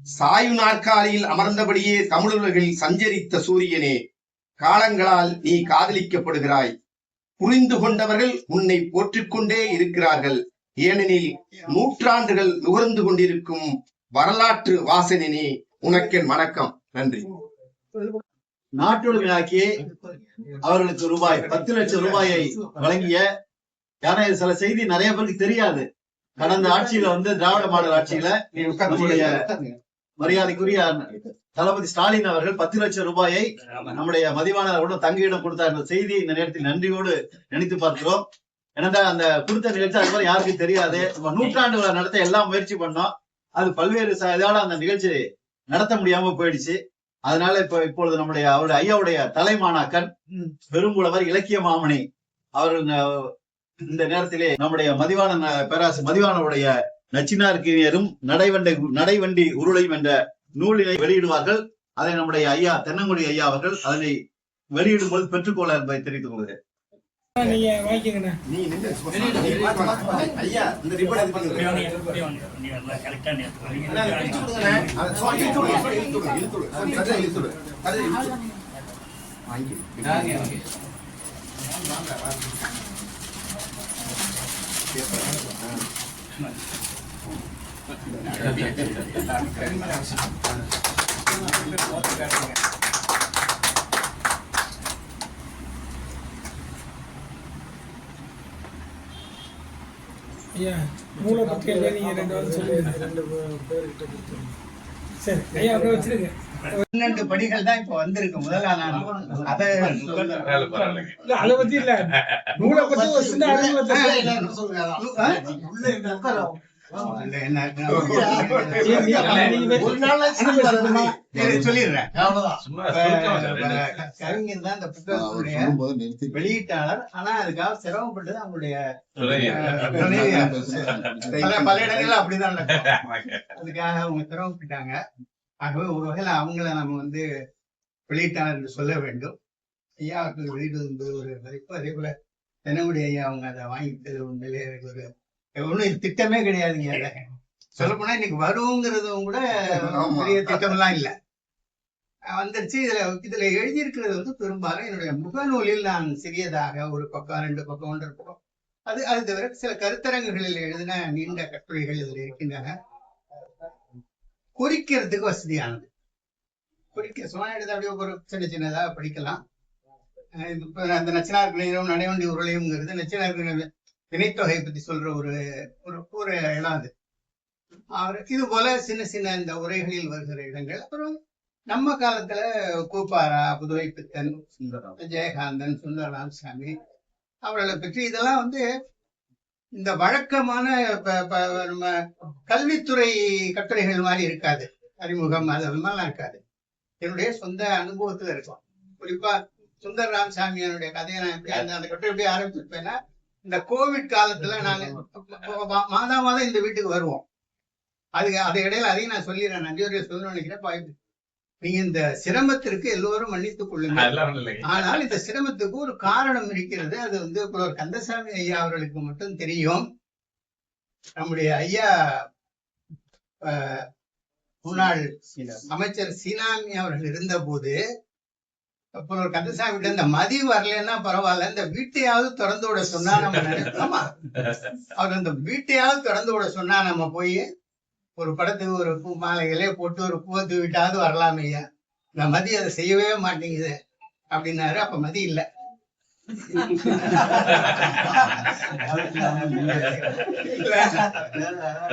சாயு நாற்காலியில் அமர்ந்தபடியே தமிழுலகில் சஞ்சரித்த சூரியனே, காலங்களால் நீ காதலிக்கப்படுகிறாய். புரிந்து கொண்டவர்கள் உன்னை போற்றிக்கொண்டே இருக்கிறார்கள். ஏனெனில் நூற்றாண்டுகள் நுகர்ந்து கொண்டிருக்கும் வரலாற்று வாசனினே, உனக்கென் வணக்கம். நன்றி. நாட்டொழுங்கினாக்கி அவர்களுக்கு ரூபாய் 10 லட்சம் ரூபாயை வழங்கிய, ஏன்னா இது சில செய்தி நிறைய பேருக்கு தெரியாது. கடந்த ஆட்சியில திராவிட மாடல் ஆட்சியில நம்முடைய மரியாதைக்குரிய தளபதி ஸ்டாலின் அவர்கள் 10 லட்சம் ரூபாயை நம்முடைய மதிவாணர்களுடன் தங்கியிடம் கொடுத்தார் என்ற செய்தி இந்த நேரத்தில் நன்றியோடு நினைத்து பார்க்கிறோம். ஏனென்றால் அந்த கொடுத்த நிகழ்ச்சி அதுவரை யாருக்கும் தெரியாது. நூற்றாண்டுகளை நடத்த எல்லாம் முயற்சி பண்ணோம். அது பல்வேறு இதால அந்த நிகழ்ச்சி நடத்த முடியாம போயிடுச்சு. அதனால இப்பொழுது நம்முடைய அவருடைய ஐயாவுடைய தலைமாணாக்கன் பெரும்புலவர் இலக்கிய மாமணி அவர்கள் இந்த நேரத்திலே நம்முடைய மதிவாணன் பேராசு மதிவாணனுடைய நச்சினார்க்கினியரும் நடைவண்டி உருளையும் என்ற நூலினை வெளியிடுவார்கள். அதை நம்முடைய ஐயா தென்னங்குடி ஐயா அவர்கள் அதனை வெளியிடும் போது பெற்றுக்கொள்ள என்பதை தெரிவித்துக் கொள்கிறேன். நீங்க வாங்கிக்கங்கண்ணா. ஐயா இந்த ரிப்போர்ட் இது பண்ணுங்க. கரெக்டா ஐயா மூளை பட்டியல நீங்க 2 வாரம் சொல்லுங்க. 2 பேர்கிட்ட கொடுத்துருங்க. சரி ஐயா அப்படியே வச்சிருங்க. 12 படிகள் தான் இப்ப வந்திருக்கு முதல்ல நான் அதை அதை பத்தி இல்ல மூளை பத்தி ஒரு சின்ன அறிமுகத்தை சொல்லிடுறேன். கவிஞர் தான் இந்த புத்தகத்துடைய வெளியீட்டாளர். ஆனா அதுக்காக சிரமப்பட்டது அவங்களுடைய பல இடங்கள்ல அப்படிதான் நடக்கும். அதுக்காக அவங்க சிரமப்பட்டாங்க. ஆகவே ஒரு வகையில அவங்கள நம்ம வந்து வெளியீட்டாளர் என்று சொல்ல வேண்டும். ஐயாவுக்கு வெளியிடுவது என்பது ஒரு மதிப்பு. அதே போல தென்னங்குடி ஐயா அவங்க அதை வாங்கிட்டு உண்மையிலே ஒரு ஒண்ணும் திட்டமே கிடையாதுங்க. அதை சொல்ல போனா இன்னைக்கு வருங்கிறதும் கூட பெரிய திட்டம்லாம் இல்லை, வந்துருச்சு. இதுல எழுதியிருக்கிறது வந்து பெரும்பாலும் என்னுடைய முகநூலில் நான் சிறியதாக ஒரு பக்கம் 2 பக்கம் 1 பக்கம் அது தவிர சில கருத்தரங்குகளில் எழுதின நீண்ட கட்டுரைகள் இதில் இருக்கின்றன. குறிக்கிறதுக்கு வசதியானது. குறிக்க சும்மா எடுத்து அப்படியே ஒரு சின்னதா படிக்கலாம். அந்த நச்சினார்கனையும் நடைவண்டி உருளையும்ங்கிறது நச்சினார்கனை வினைத்தொகை பத்தி சொல்ற ஒரு இடம் அது. இது போல சின்ன இந்த உரைகளில் வருகிற இடங்கள். அப்புறம் நம்ம காலத்துல கூப்பாரா, புதுவை பித்தன், ஜெயகாந்தன், சுந்தரராம் சாமி அவர்களை பற்றி இதெல்லாம் வந்து இந்த வழக்கமான நம்ம கல்வித்துறை கட்டுரைகள் மாதிரி இருக்காது. அறிமுகம் அதெல்லாம் இருக்காது. என்னுடைய சொந்த அனுபவத்துல இருக்கும். குறிப்பா சுந்தர் ராமசாமியனுடைய கதையை நான் எப்படி அந்த கட்டுரை எப்படி ஆரம்பிச்சிருப்பேன்னா, இந்த கோவிட் காலத்துல நாங்க மாதம் இந்த வீட்டுக்கு வருவோம். அது இடையில அதையும் நான் சொல்லிடுறேன். நன்றியுடைய சொல்லணும்னு நினைக்கிறேன். நீங்க இந்த சிரமத்திற்கு எல்லோரும் மன்னித்துக் கொள்ளுங்க. ஆனால் இந்த சிரமத்துக்கு ஒரு காரணம் இருக்கிறது. அது வந்து புலவர் கந்தசாமி ஐயா அவர்களுக்கு மட்டும் தெரியும். நம்முடைய ஐயா முன்னாள் அமைச்சர் சீனாமி அவர்கள் இருந்த போது புலவர் கந்தசாமி இந்த மதி வரலன்னா பரவாயில்ல, இந்த வீட்டையாவது திறந்து விட சொன்னா நம்ம நினைக்கலாமா? அவர் இந்த வீட்டையாவது திறந்து விட சொன்னா நம்ம போய் ஒரு படத்துக்கு ஒரு பூ மாலைகளே போட்டு ஒரு பூவை தூவிட்டாவது வரலாமே. ஐயா இந்த மதி அதை செய்யவே மாட்டேங்குது அப்படின்னாரு. அப்ப மதி இல்லை.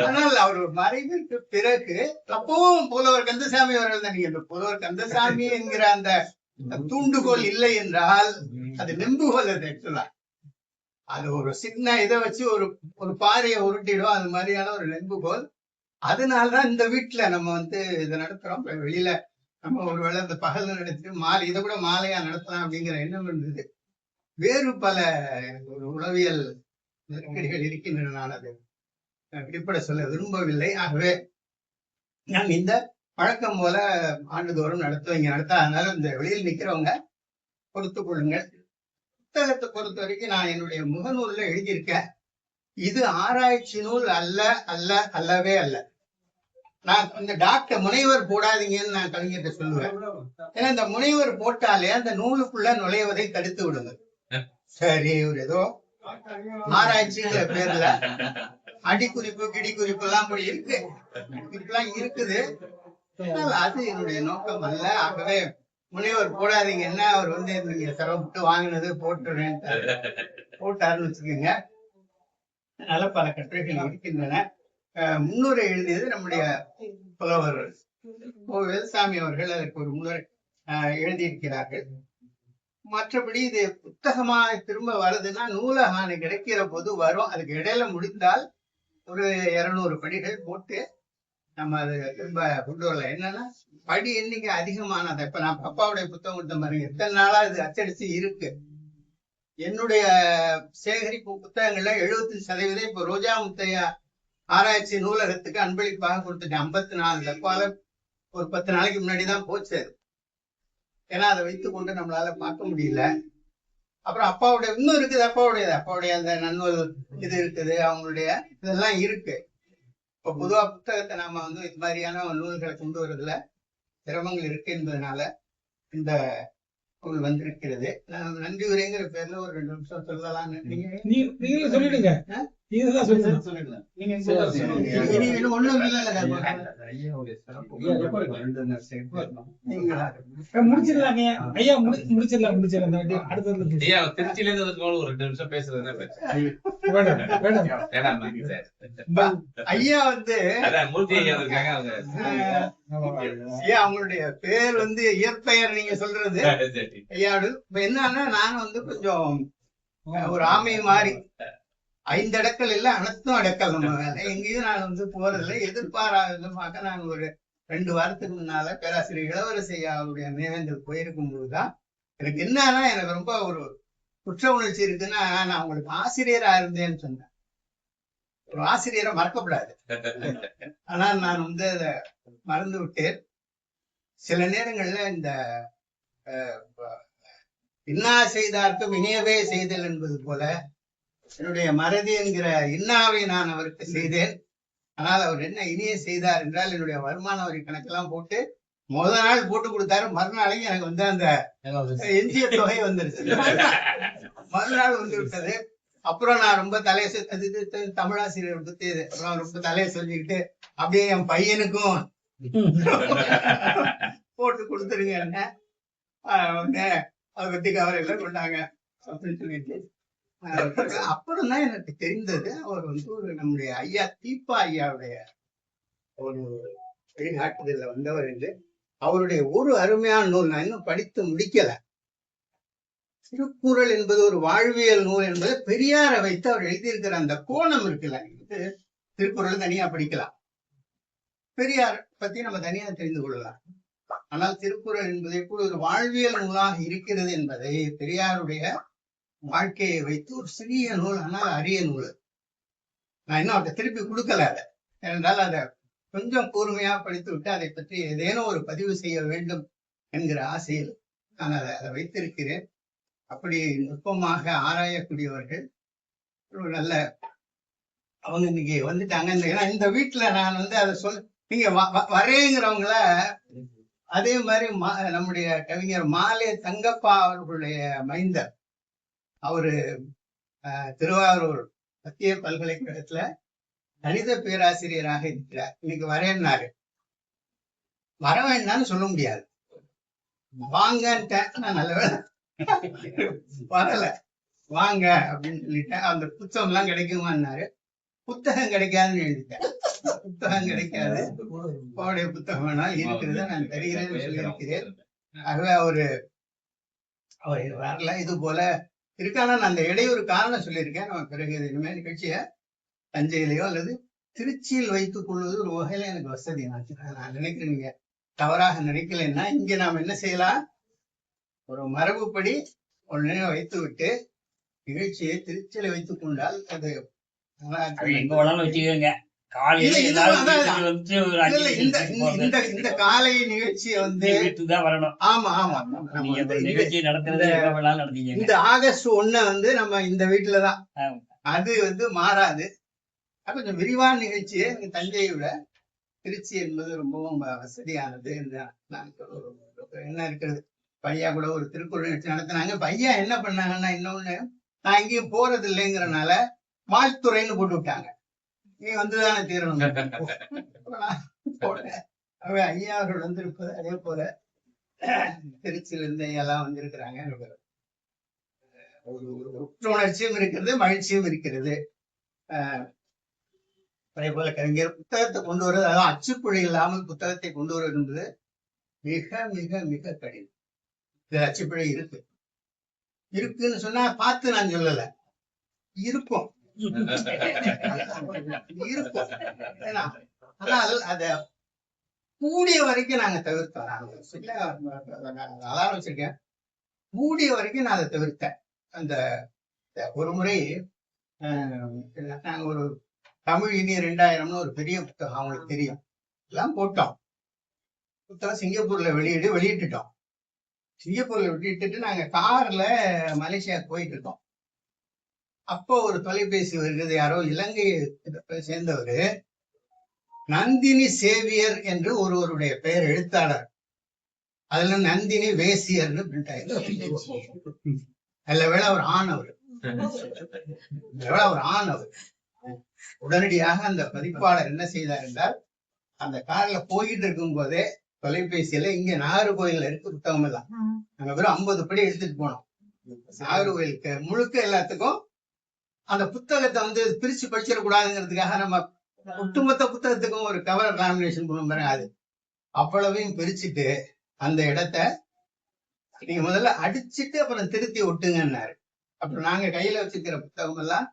ஆனால் அவர் மறைவிற்கு பிறகு அப்பவும் புலவர் கந்தசாமி அவர்கள் தான். நீங்க புலவர் கந்தசாமி என்கிற அந்த தூண்டுகோல் இல்லை என்றால் அது நெம்புகோல். அது ஆக்சுவலா அது ஒரு சின்ன இதை வச்சு ஒரு பாறையை உருட்டிடும். அது மாதிரியான ஒரு நெம்புகோல். அதனாலதான் இந்த வீட்டுல நம்ம வந்து இதை நடத்துறோம். வெளியில நம்ம ஒருவேளை இந்த பகல் நடத்திட்டு மாலை இதை கூட மாலையா நடத்தலாம் அப்படிங்கிற எண்ணம் இருந்தது. வேறு பல உளவியல் நெருக்கடிகள் இருக்கின்றன. நான் அதை வெளிப்பட சொல்ல விரும்பவில்லை. ஆகவே நான் இந்த பழக்கம் போல ஆண்டுதோறும் நடத்துவீங்க அதனால இந்த வெளியில் நிக்கிறவங்க பொறுத்து கொள்ளுங்கள். புத்தகத்தை பொறுத்த வரைக்கும் நான் என்னுடைய முகநூல்ல எழுதியிருக்கேன். இது ஆராய்ச்சி நூல் அல்லவே அல்ல. நான் இந்த டாக்டர் முனைவர் போடாதீங்கன்னு நான் கவிஞர்கிட்ட சொல்லுவேன். ஏன்னா இந்த முனைவர் போட்டாலே அந்த நூலுக்குள்ள நுழைவதை தடுத்து விடுங்க. சரி, ஒரு ஏதோ ஆராய்ச்சிங்கிற பேர்ல அடிக்குறிப்பு கிடிக்குறிப்பு எல்லாம் இருக்கு, இப்பெல்லாம் இருக்குது. அது என்னுடைய நோக்கம் அல்ல. ஆகவே முனைவர் போடாதீங்கன்னா அவர் வந்து நீங்க சிரமப்பட்டு வாங்கினது போட்டுறேன் போட்டாருன்னு வச்சுக்கோங்க. அதனால பல கட்டுரைகள் இருக்கின்றன. முன்னுரை எழுதியது நம்முடைய புலவர் வேல்சாமி அவர்கள். அதற்கு ஒரு முன்னுரை எழுதியிருக்கிறார்கள். மற்றபடி இது புத்தகமா திரும்ப வருதுன்னா நூலகான கிடைக்கிற போது வரும். அதுக்கு இடையில முடிந்தால் ஒரு 200 படிகள் போட்டு நம்ம அது திரும்ப கொண்டு வரலாம். என்னன்னா படி எண்ணிக்கை அதிகமானது. இப்ப நான் அப்பாவுடைய புத்தகம் கொடுத்த மாதிரி எத்தனை நாளா இது அச்சடிச்சு இருக்கு. என்னுடைய சேகரிப்பு புத்தகங்கள்ல 75% இப்ப ரோஜா முத்தையா ஆராய்ச்சி நூலகத்துக்கு அன்பளிப்பாக கொடுத்துட்டேன். 54 தப்பால ஒரு 10 நாளைக்கு முன்னாடிதான் போச்சு. ஏன்னா அதை வைத்துக் கொண்டு நம்மளால பார்க்க முடியல. அப்புறம் அப்பாவுடைய இன்னும் இருக்குது, அப்பாவுடைய அந்த நன்னூல் இது இருக்குது, அவங்களுடைய இதெல்லாம் இருக்கு. இப்ப பொதுவா புத்தகத்தை நாம வந்து இது மாதிரியான நூல்களை கொண்டு வரதுல சிரமங்கள் இருக்கு என்பதனால இந்த நூல் வந்திருக்கிறது. நான் நன்றி உரைங்கிற பேர்ல ஒரு 2 நிமிஷம் சொல்லலாம். நீங்களும் சொல்லிடுங்க. இதுதான் சொல்லுங்க. இனி ஒண்ணும் முடிச்சிடலாங்க ஐயா, முடிச்சிடலாம். அடுத்தது ஐயா திருச்சியில இருந்து ஒரு 2 நிமிஷம் பேசுறது வேண்டாம். ஐயா வந்து அதான் மூர்த்தி ஐயா இருக்காங்க அவங்க. ஐயா அவங்களுடைய பேர் வந்து இயற்பெயர் நீங்க சொல்றது ஐயாடு. இப்ப என்னன்னா நான் வந்து கொஞ்சம் ஒரு ஆமை மாதிரி 5 அடக்கல் இல்ல அனைத்தும் அடக்கல். நம்ம வேலை எங்கேயும் நான் வந்து போறதில்லை. எதிர்பாராத விதமாக நான் ஒரு 2 வாரத்துக்கு முன்னால பேராசிரியர் இளவரசி ஐயாவுடைய நினைவேந்தல் போயிருக்கும் போதுதான் எனக்கு என்னன்னா எனக்கு ரொம்ப ஒரு குற்ற உணர்ச்சி இருக்குன்னா, நான் உங்களுக்கு ஆசிரியரா இருந்தேன்னு சொன்னேன். ஒரு ஆசிரியரை மறக்கப்படாது. ஆனால் நான் வந்து அதை மறந்து விட்டேன். சில நேரங்கள்ல இந்த இன்னா செய்தார்க்கும் இனியவே செய்தல் என்பது போல என்னுடைய மறதி என்கிற இன்னாவை நான் அவருக்கு செய்தேன். ஆனால் அவர் என்ன இனிய செய்தார் என்றால், என்னுடைய வருமான வரி கணக்கெல்லாம் போட்டு முதல் நாள் போட்டு கொடுத்தாரு. மறுநாளைக்கு எனக்கு வந்து அந்த எஞ்சிய தொகை வந்துருச்சு. மறுநாள் வந்து விட்டது. அப்புறம் நான் ரொம்ப தலையை தமிழாசிரியர் பத்தி அப்புறம் ரொம்ப தலையை சொல்லிக்கிட்டு அப்படியே என் பையனுக்கும் போட்டு கொடுத்துருங்க என்ன அதை பத்தி கவலையில கொண்டாங்க அப்படின்னு சொல்லிட்டு அப்புறம் தான் எனக்கு தெரிந்தது அவர் வந்து ஒரு நம்முடைய ஐயா தீபா ஐயாவுடைய ஒரு வெளிநாட்டுல வந்தவர் என்று. அவருடைய ஒரு அருமையான நூல் நான் இன்னும் படித்து முடிக்கல. திருக்குறள் என்பது ஒரு வாழ்வியல் நூல் என்பதை பெரியாரை வைத்து அவர் எழுதியிருக்கிற அந்த கோணம் இருக்குல்ல. திருக்குறள் தனியா படிக்கலாம், பெரியார் பத்தி நம்ம தனியா தெரிந்து கொள்ளலாம். ஆனால் திருக்குறள் என்பது எப்படி ஒரு வாழ்வியல் நூலாக இருக்கிறது என்பதை பெரியாருடைய வாழ்க்கையை வைத்து ஒரு சிறிய நூல், ஆனால் அரிய நூல். நான் இன்னும் அதை திருப்பி கொடுக்கல. அதை ஏனென்றால் அதை கொஞ்சம் கூர்மையா படித்து விட்டு அதை பற்றி ஏதேனும் ஒரு பதிவு செய்ய வேண்டும் என்கிற ஆசையில் நான் அதை வைத்திருக்கிறேன். அப்படி நுட்பமாக ஆராயக்கூடியவர்கள் ஒரு நல்ல அவங்க இன்னைக்கு வந்துட்டாங்க. ஏன்னா இந்த வீட்டுல நான் வந்து அதை நீங்க வரேங்கிறவங்கள அதே மாதிரி நம்முடைய கவிஞர் மாலே தங்கப்பா அவர்களுடைய மைந்தர், அவரு திருவாரூர் மத்திய பல்கலைக்கழகத்துல கணித பேராசிரியராக இருக்கிறார். இன்னைக்கு வரேன்னாரு. வர வேண்டாம்னு சொல்ல முடியாது. வாங்கன்ட்டேன். நான் நல்ல வேலை வரல, வாங்க அப்படின்னு சொல்லிட்டேன். அந்த புத்தகம் எல்லாம் கிடைக்குமான்னாரு. புத்தகம் கிடைக்காதுன்னு எழுதிட்டேன். புத்தகம் கிடைக்காது, அவருடைய புத்தகம் வேணாலும் இருக்கிறத நான் தருகிறேன்னு சொல்லியிருக்கிறேன். ஆகவே அவர் வரல. இது போல இருக்கானா நான் அந்த இடையூறு காரணம் சொல்லியிருக்கேன். நம்ம பிறகு இனிமேல் நிகழ்ச்சியை தஞ்சையிலேயோ அல்லது திருச்சியில் வைத்துக் கொள்வது ஒரு வகையில எனக்கு வசதி. நான் நினைக்கிறேன், நீங்க தவறாக நினைக்கலைன்னா இங்க நாம் என்ன செய்யலாம், ஒரு மரபுப்படி ஒன்னு வைத்து விட்டு நிகழ்ச்சியை திருச்சியில வைத்துக் கொண்டால் அது இந்த காலை நிகழ்ச்சியை வந்து ஆமா ஆமா இந்த ஆகஸ்ட் 1 வந்து நம்ம இந்த வீட்டுலதான், அது வந்து மாறாது. கொஞ்சம் விரிவான நிகழ்ச்சியை தஞ்சையை விட திருச்சி என்பது ரொம்பவும் வசதியானது. என்ன இருக்கிறது, பையா கூட ஒரு திருக்குறள் நிகழ்ச்சி நடத்தினாங்க. பையா என்ன பண்ணாங்கன்னா, இன்னொன்னு நான் எங்கேயும் போறது இல்லைங்கிறனால வாழ்த்துறைன்னு போட்டு விட்டாங்க. நீ வந்துதானே தீரணும். ஐயா அவர்கள் வந்திருப்பது அதே போல திருச்சியில இருந்து எல்லாம் வந்திருக்கிறாங்க. ஒரு உணர்ச்சியும் இருக்கிறது, மகிழ்ச்சியும் இருக்கிறது. அதே போல கவிஞர் புத்தகத்தை கொண்டு வருவது, அதான் அச்சுப்புழை இல்லாமல் புத்தகத்தை கொண்டு வருவது என்பது மிக மிக மிக கடினம். இது அச்சுப்பிழை இருக்குன்னு சொன்னா பார்த்து நான் சொல்லல, இருக்கும் இருக்கும். ஆனால் அத கூடிய வரைக்கும் நாங்க தவிர்த்தோம். அதான் வச்சிருக்கேன், கூடிய வரைக்கும் நான் அதை தவிர்த்தேன். அந்த ஒரு முறை நாங்க ஒரு தமிழ் இனி 2000 ஒரு பெரிய புத்தகம், அவங்களுக்கு தெரியும், எல்லாம் போட்டோம். புத்தகம் சிங்கப்பூர்ல வெளியிட்டுட்டோம். சிங்கப்பூர்ல விட்டுட்டு நாங்க கார்ல மலேசியா போயிட்டு இருக்கோம். அப்போ ஒரு தொலைபேசி வருகிறது. யாரோ இலங்கை சேர்ந்தவரு நந்தினி சேவியர் என்று ஒருவருடைய பெயர், எழுத்தாளர். அதுல நந்தினி வேசியர்னு பிரிண்ட் ஆயிருக்கு. நல்ல வேளை அவர் ஆணவர். உடனடியாக அந்த பதிப்பாளர் என்ன செய்தார் என்றால், அந்த கார்ல போயிட்டு இருக்கும் போதே தொலைபேசியில, இங்க நாகர்கோயில்ல இருக்கு புத்தகம் எல்லாம், நாங்க வெறும் 50 படி எடுத்துட்டு போனோம். நாகர்கோயிலுக்கு முழுக்க எல்லாத்துக்கும் அந்த புத்தகத்தை வந்து பிரிச்சு படிச்சிடக்கூடாதுங்கிறதுக்காக நம்ம ஒட்டுமொத்த புத்தகத்துக்கும் ஒரு கவர் லாமினேஷன் பண்ணுவோம் பாருங்க, அது அவ்வளவையும் பிரிச்சுட்டு அந்த இடத்த நீங்க முதல்ல அடிச்சுட்டு அப்புறம் திருத்தி ஒட்டுங்கன்னாரு. அப்புறம் நாங்க கையில வச்சுக்கிற புத்தகம் எல்லாம்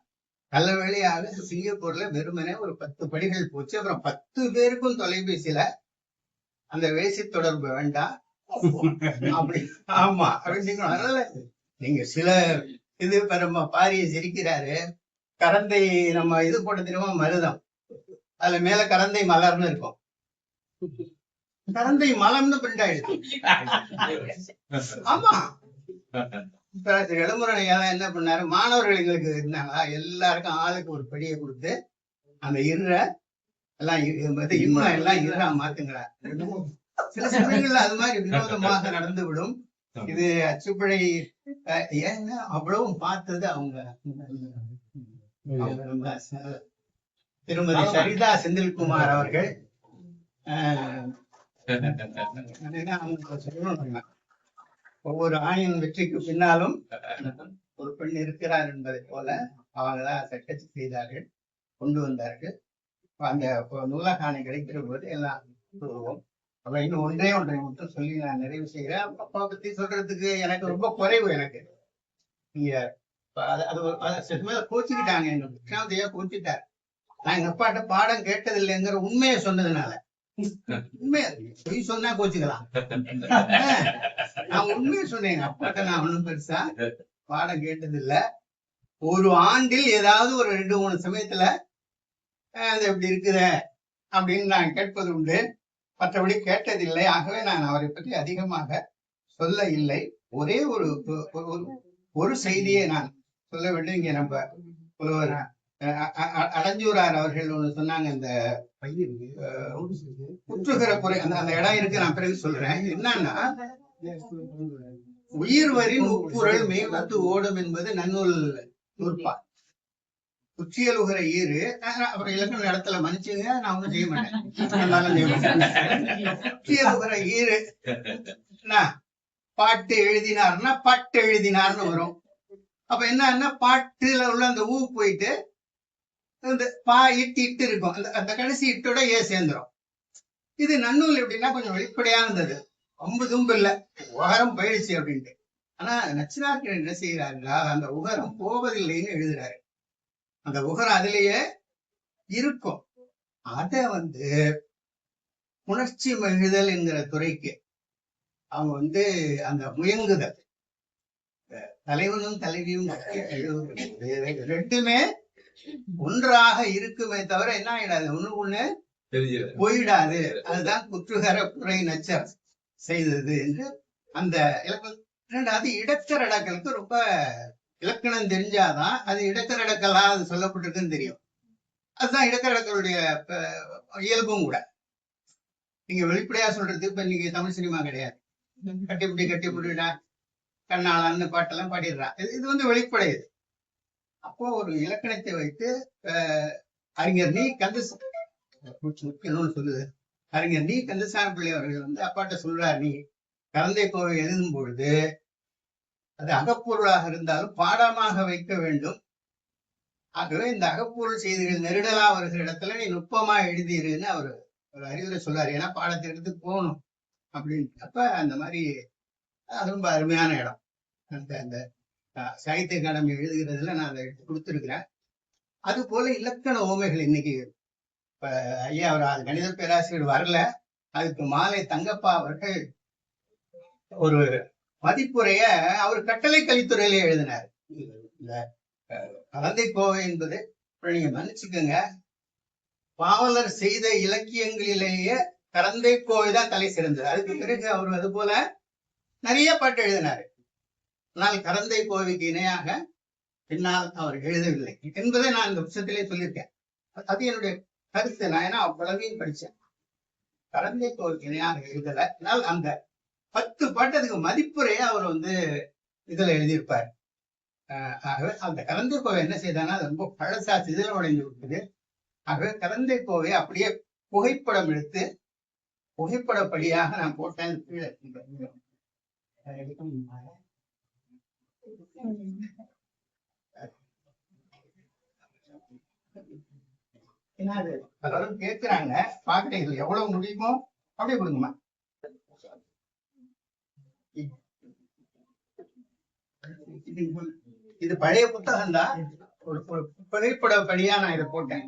நல்ல வேளையாக சிங்கப்பூர்ல வெறுமனே ஒரு 10 படிகள் போச்சு. அப்புறம் 10 பேருக்கும் தொலைபேசியில அந்த வேசி தொடர்பு வேண்டாம் அப்படி, ஆமா அப்படின்னு. அதனால நீங்க சில இது நம்ம பாரிய சிரிக்கிறாரு, கரந்தை நம்ம இது போட்ட தெரியுமா, மருதம், அதுல மேல கரந்தை மலர்னு இருக்கும், கரந்தை மலம்னு பிரிண்ட் ஆயிடுச்சு. ஆமா, இளமுறையா என்ன பண்ணாரு, மாணவர்கள் எங்களுக்கு இருந்தாங்களா, எல்லாருக்கும் ஆளுக்கு ஒரு படியை கொடுத்து அந்த இருற எல்லாம் இன்னும் எல்லாம் இருறா மாத்துங்கிறார். சில சமயங்கள்ல அது மாதிரி வினோதமாக நடந்து விடும். இது அச்சுப்படை ஏங்க அவ்வளவும் பார்த்தது அவங்க திருமதி சரிதா செந்தில்குமார் அவர்கள். ஒவ்வொரு ஆணின் வெற்றிக்கு பின்னாலும் ஒரு பெண் இருக்கிறார் என்பதை போல அவங்கதான் சட்டத்தை செய்தார்கள், கொண்டு வந்தார்கள். அந்த நூலகாணி கிடைக்கிற போது எல்லாம் சொல்லுவோம். அப்ப இன்னும் ஒன்றை மட்டும் சொல்லி நான் நிறைவு செய்கிறேன். அப்பா பத்தி சொல்றதுக்கு எனக்கு ரொம்ப குறைவு. எனக்கு நீங்க அது மேல கோச்சுக்கிட்டாங்க, எங்க கிருஷ்ணாவதியா கோச்சுட்டார். நான் எங்க அப்பாட்ட பாடம் கேட்டதில்லைங்கிற உண்மையை சொன்னதுனால. உண்மையா பொய் சொன்னா கோச்சுக்கலாம், நான் உண்மையை சொன்னேன். எங்க அப்பாட்ட நான் ஒண்ணும் பெருசா பாடம் கேட்டதில்லை. ஒரு ஆண்டில் ஏதாவது ஒரு 2-3 சமயத்துல அது எப்படி இருக்குத அப்படின்னு நான் கேட்பது உண்டு, மற்றபடி கேட்டதில்லை. ஆகவே நான் அவரை பற்றி அதிகமாக சொல்ல இல்லை. ஒரே ஒரு செய்தியை நான் சொல்ல வேண்டும். இங்க நம்ம ஒருவர் அடஞ்சூரார் அவர்கள் ஒண்ணு சொன்னாங்க, இந்த குற்றுகிற குறை அந்த இடம் இருக்கு, நான் பிறகு சொல்றேன். என்னன்னா, உயிர்வரின் உட்புறல் மேம்பட்டு ஓடும் என்பது நன்னூல் நூற்பா. உச்சியலுகிற ஈரு, அப்புறம் இலக்கண இடத்துல மன்னிச்சுங்க, நான் ஒண்ணும் செய்ய மாட்டேன். உச்சியலுகிற ஈரு பாட்டு எழுதினார்னா பட்டு எழுதினார்னு வரும். அப்ப என்னன்னா, பாட்டுல உள்ள அந்த ஊ போயிட்டு இந்த பா இட்டு இருக்கும், அந்த கடைசி இட்டோட ஏ சேர்ந்துரும். இது நன்னூல் எப்படின்னா கொஞ்சம் வெளிப்படையானது, ரொம்ப தும்பு இல்ல, உகரம் போயிடுச்சு அப்படின்ட்டு. ஆனா நச்சினார்கள் என்ன செய்யறாருன்னா, அந்த உகரம் போவதில்லைன்னு எழுதுறாரு. அந்த உகரம் அதிலேயே இருக்கும். அத உணர்ச்சி மகிழ்தல் என்கிற துறைக்கு அவங்க அந்த முயங்குதல், தலைவனும் தலைவியும் ரெண்டுமே ஒன்றாக இருக்குமே தவிர என்ன ஆயிடாது, ஒண்ணு போயிடாது. அதுதான் குற்றுகர குறை நச்சர் செய்தது என்று அந்த இலக்கணம். இரண்டாவது, இடக்கரடக்கலுக்கு ரொம்ப இலக்கணம் தெரிஞ்சாதான் அது இடக்கரடக்கலா அது சொல்லப்பட்டிருக்குன்னு தெரியும். அதுதான் இடக்கரடக்களுடைய இயல்பும் கூட. நீங்க வெளிப்படையா சொல்றது, இப்ப நீங்க தமிழ் சினிமா கிடையாது, கட்டிப்பிடிடா கண்ணாளான்னு பாட்டெல்லாம் பாடிடுறான். இது வெளிப்படையது. அப்போ ஒரு இலக்கணத்தை வைத்து அறிஞர் நீ சொல்லுது, அறிஞர் நீ கந்தசாமி பிள்ளை அவர்கள் அப்பாட்ட சொல்றார், நீ கரந்தை கோவை எழுதும் பொழுது அது அகப்பொருளாக இருந்தாலும் பாடமாக வைக்க வேண்டும். ஆகவே இந்த அகப்பொருள் செய்திகள் நெருடலா வருகிற இடத்துல நீ நுட்பமா எழுதிருன்னு அவர் ஒரு அறிவுரை சொல்றாரு. ஏன்னா பாடத்திற்கு போகணும் அப்படின்னு. அப்ப அந்த மாதிரி அது ரொம்ப அருமையான இடம். அந்த சாகித்ய அகாடமி எழுதுகிறதுல நான் அதை எடுத்து கொடுத்துருக்கிறேன். அது போல இலக்கண ஓமைகள் இன்னைக்கு இப்ப ஐயா அவர் கணித பேராசிரியர் வரல, அதுக்கு மாலை தங்கப்பா அவர்கள் ஒரு மதிப்புரைய அவர் கட்டளை கலித்துறையில எழுதினார். இந்த கரந்தை கோவை என்பது நீங்க மன்னிச்சுக்கோங்க, பாவலர் செய்த இலக்கியங்களிலேயே கரந்தை கோவை தான் தலை சிறந்தது. அதுக்கு பிறகு அவர் அது போல நிறைய பாட்டு எழுதினாரு. ஆனால் கரந்தை கோவைக்கு இணையாக பின்னால் அவர் எழுதவில்லை என்பதை நான் இந்த புத்தகத்திலே சொல்லியிருக்கேன். அது என்னுடைய கருத்து. நான் ஏன்னா அவ்வளவையும் படிச்சேன். கரந்தை கோவைக்கு இணையாக எழுதல. ஆனால் அந்த 10 பாட்டத்துக்கு மதிப்புரையை அவர் இதுல எழுதியிருப்பார். ஆகவே அந்த கரந்தை கோவை என்ன செய்தானா, அது ரொம்ப பழசா சிதிலம் அடைந்து விட்டது. ஆகவே கரந்தை கோவை அப்படியே புகைப்படம் எடுத்து புகைப்படப்படியாக நான் போட்டேன். கீழே எல்லாரும் கேட்கிறாங்க, பாக்குறீங்க எவ்வளவு முடியுமோ அப்படியே கொடுங்கம்மா. இது பழைய புத்தகம் தான். ஒரு புகைப்படப்படியா நான் இதை போட்டேன்.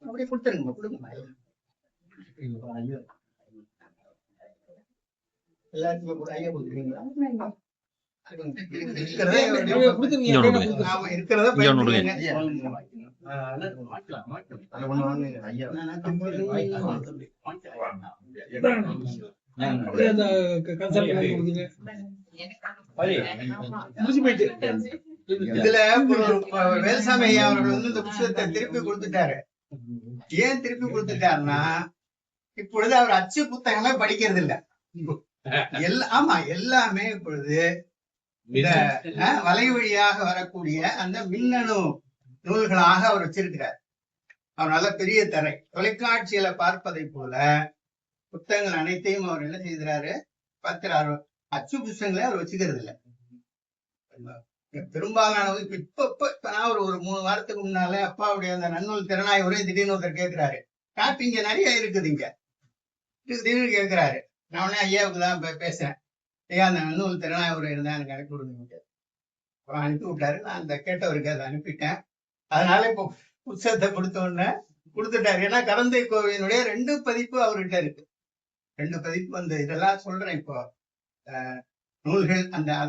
அப்படியே கொடுத்துருங்க, கொடுங்கம்மா. எல்லாருக்குமே கூட ஐயா கொடுக்குறீங்களா? இதுல வேல்சாமி ஐயா அவர்கள் இந்த புத்தகத்தை திருப்பி கொடுத்துட்டாரு. ஏன் திருப்பி கொடுத்துட்டாருன்னா, இப்பொழுது அவர் அச்சு புத்தகமே படிக்கிறது இல்ல. ஆமா, எல்லாமே இப்பொழுது வலை வழியாக வரக்கூடிய அந்த மின்னணு நூல்களாக அவர் வச்சிருக்கிறார். அவர் நல்ல பெரிய தரை. தொலைக்காட்சியில பார்ப்பதை போல புத்தகங்கள் அனைத்தையும் அவர் என்ன செய்கிறாரு, பார்க்கிறாரு. அச்சு புத்தகங்களே அவர் வச்சுக்கிறது இல்லை. பெரும்பாலான இப்ப நான் ஒரு 3 வாரத்துக்கு முன்னால அப்பாவுடைய அந்த நன்னூல் திறனாய் ஒரே திடீர்னு ஒருத்தர் கேட்கிறாரு, காப்பி இங்க நிறைய இருக்குது, இங்க திடீர்னு கேட்கிறாரு. நான் உடனே ஐயாவுக்கு தான் பேசுறேன். ஐயா, அந்த நன்னூல் திறனாய் ஒரு இருந்தா எனக்கு அனுப்பி விடுங்க. அப்புறம் அனுப்பி விட்டாரு. நான் அந்த கேட்டவருக்கு அதை அனுப்பிட்டேன். அதனால இப்போ புத்தகத்தை கொடுத்த உடனே கொடுத்துட்டாரு. ஏன்னா கரந்தை கோவையினுடைய 2 பதிப்பு அவர்கிட்ட இருக்கு. 2 பதிப்பு இதெல்லாம் சொல்றேன். இப்போ நூல்கள்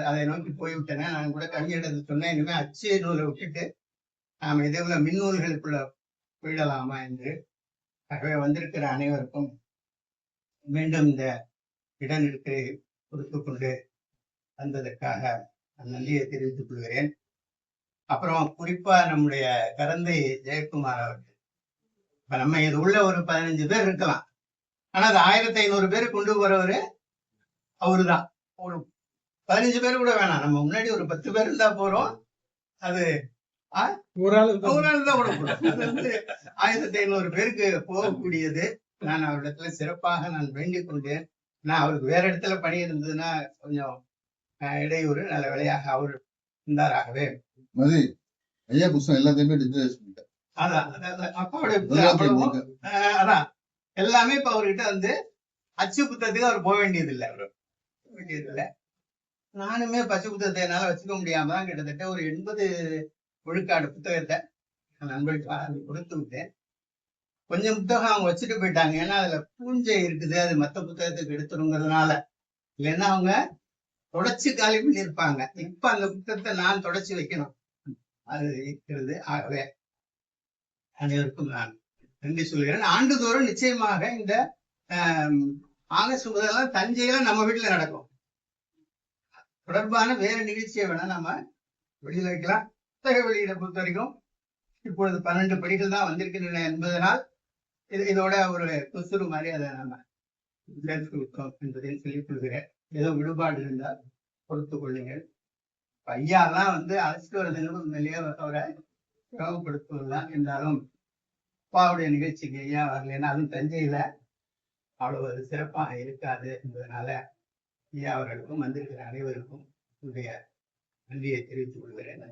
அதை நோக்கி போய்விட்டேன். நான் கூட கவிஞர்கிட்ட சொன்னேன், இனிமே அச்சு நூலை விட்டுட்டு நாம இதே மின்னூல்களுக்குள்ள போயிடலாமா என்று. ஆகவே வந்திருக்கிற அனைவருக்கும் மீண்டும் இந்த இடநிறுத்தை கொடுத்து கொண்டு வந்ததற்காக நன்றியை தெரிவித்துக் கொள்கிறேன். அப்புறம் குறிப்பா நம்முடைய கரந்தை ஜெயக்குமார் அவர்கள், இப்ப நம்ம இது உள்ள ஒரு 15 பேர் இருக்கலாம். ஆனா அது 1500 பேர் கொண்டு போறவரு அவருதான். ஒரு 15 பேர் கூட வேணாம், நம்ம முன்னாடி ஒரு 10 பேர் இருந்தா போறோம். அது ஒரு ஆள் தான் கூட போறோம். அது 1500 பேருக்கு போகக்கூடியது. நான் அவரிடத்துல சிறப்பாக நான் வேண்டிக் கொண்டேன். நான் அவருக்கு வேற இடத்துல பணி இருந்ததுன்னா கொஞ்சம் இடையூறு. நல்ல வேலையாக அவர் இருந்தாராகவே ஐயா புத்தகம் எல்லாத்தையுமே டிஜிட்டலைஸ் பண்ணிட்டேன். அதான் எல்லாமே இப்ப அவர்கிட்ட அச்சு புத்தகத்துக்கு அவர் போக வேண்டியது இல்லை. நானுமே பச்சை புத்தகத்தை என்னால வச்சுக்க முடியாம தான் கிட்டத்தட்ட ஒரு 80 விழுக்காடு புத்தகத்தை நண்பர்களுக்கு கொடுத்து விட்டேன். கொஞ்சம் புத்தகம் அவங்க வச்சுட்டு போயிட்டாங்க. ஏன்னா அதுல பூஞ்சை இருக்குது, அது மத்த புத்தகத்துக்கு எடுத்துருங்கிறதுனால. இல்லைன்னா அவங்க தொடச்சு காலி பண்ணியிருப்பாங்க. இப்ப அந்த புத்தகத்தை நான் தொடச்சு வைக்கணும், அது இருக்கிறது. ஆகவே அனைவருக்கும் நான் நன்றி சொல்கிறேன். ஆண்டுதோறும் நிச்சயமாக இந்த ஆகஸ்ட் முதலாம் தஞ்சையில நம்ம வீட்டுல நடக்கும். தொடர்பான வேற நிகழ்ச்சியை வேணா நம்ம வெளியில வைக்கலாம். புத்தக வெளியிட பொறுத்த வரைக்கும் இப்பொழுது 12 படிகள் தான் வந்திருக்கின்றன என்பதனால் இதோட ஒரு குசுறு மாதிரி அதை நம்ம சேர்த்து விட்டோம் என்பதையும் சொல்லிக் கொள்கிறேன். ஏதோ விடுபாடு இருந்தால் பொறுத்துக் கொள்ளுங்கள். ஐயாலாம் அழைச்சிட்டு வரதுன்னு உண்மையிலேயே அவரை சிரமப்படுத்துவதுதான். இருந்தாலும் அப்பாவுடைய நிகழ்ச்சிக்கு ஐயா வரலைன்னா அதுவும் தஞ்சையில அவ்வளவு சிறப்பாக இருக்காது என்பதனால ஐயா அவர்களுக்கும் வந்திருக்கிற அனைவருக்கும் நன்றியை தெரிவித்துக் கொள்கிறேன்.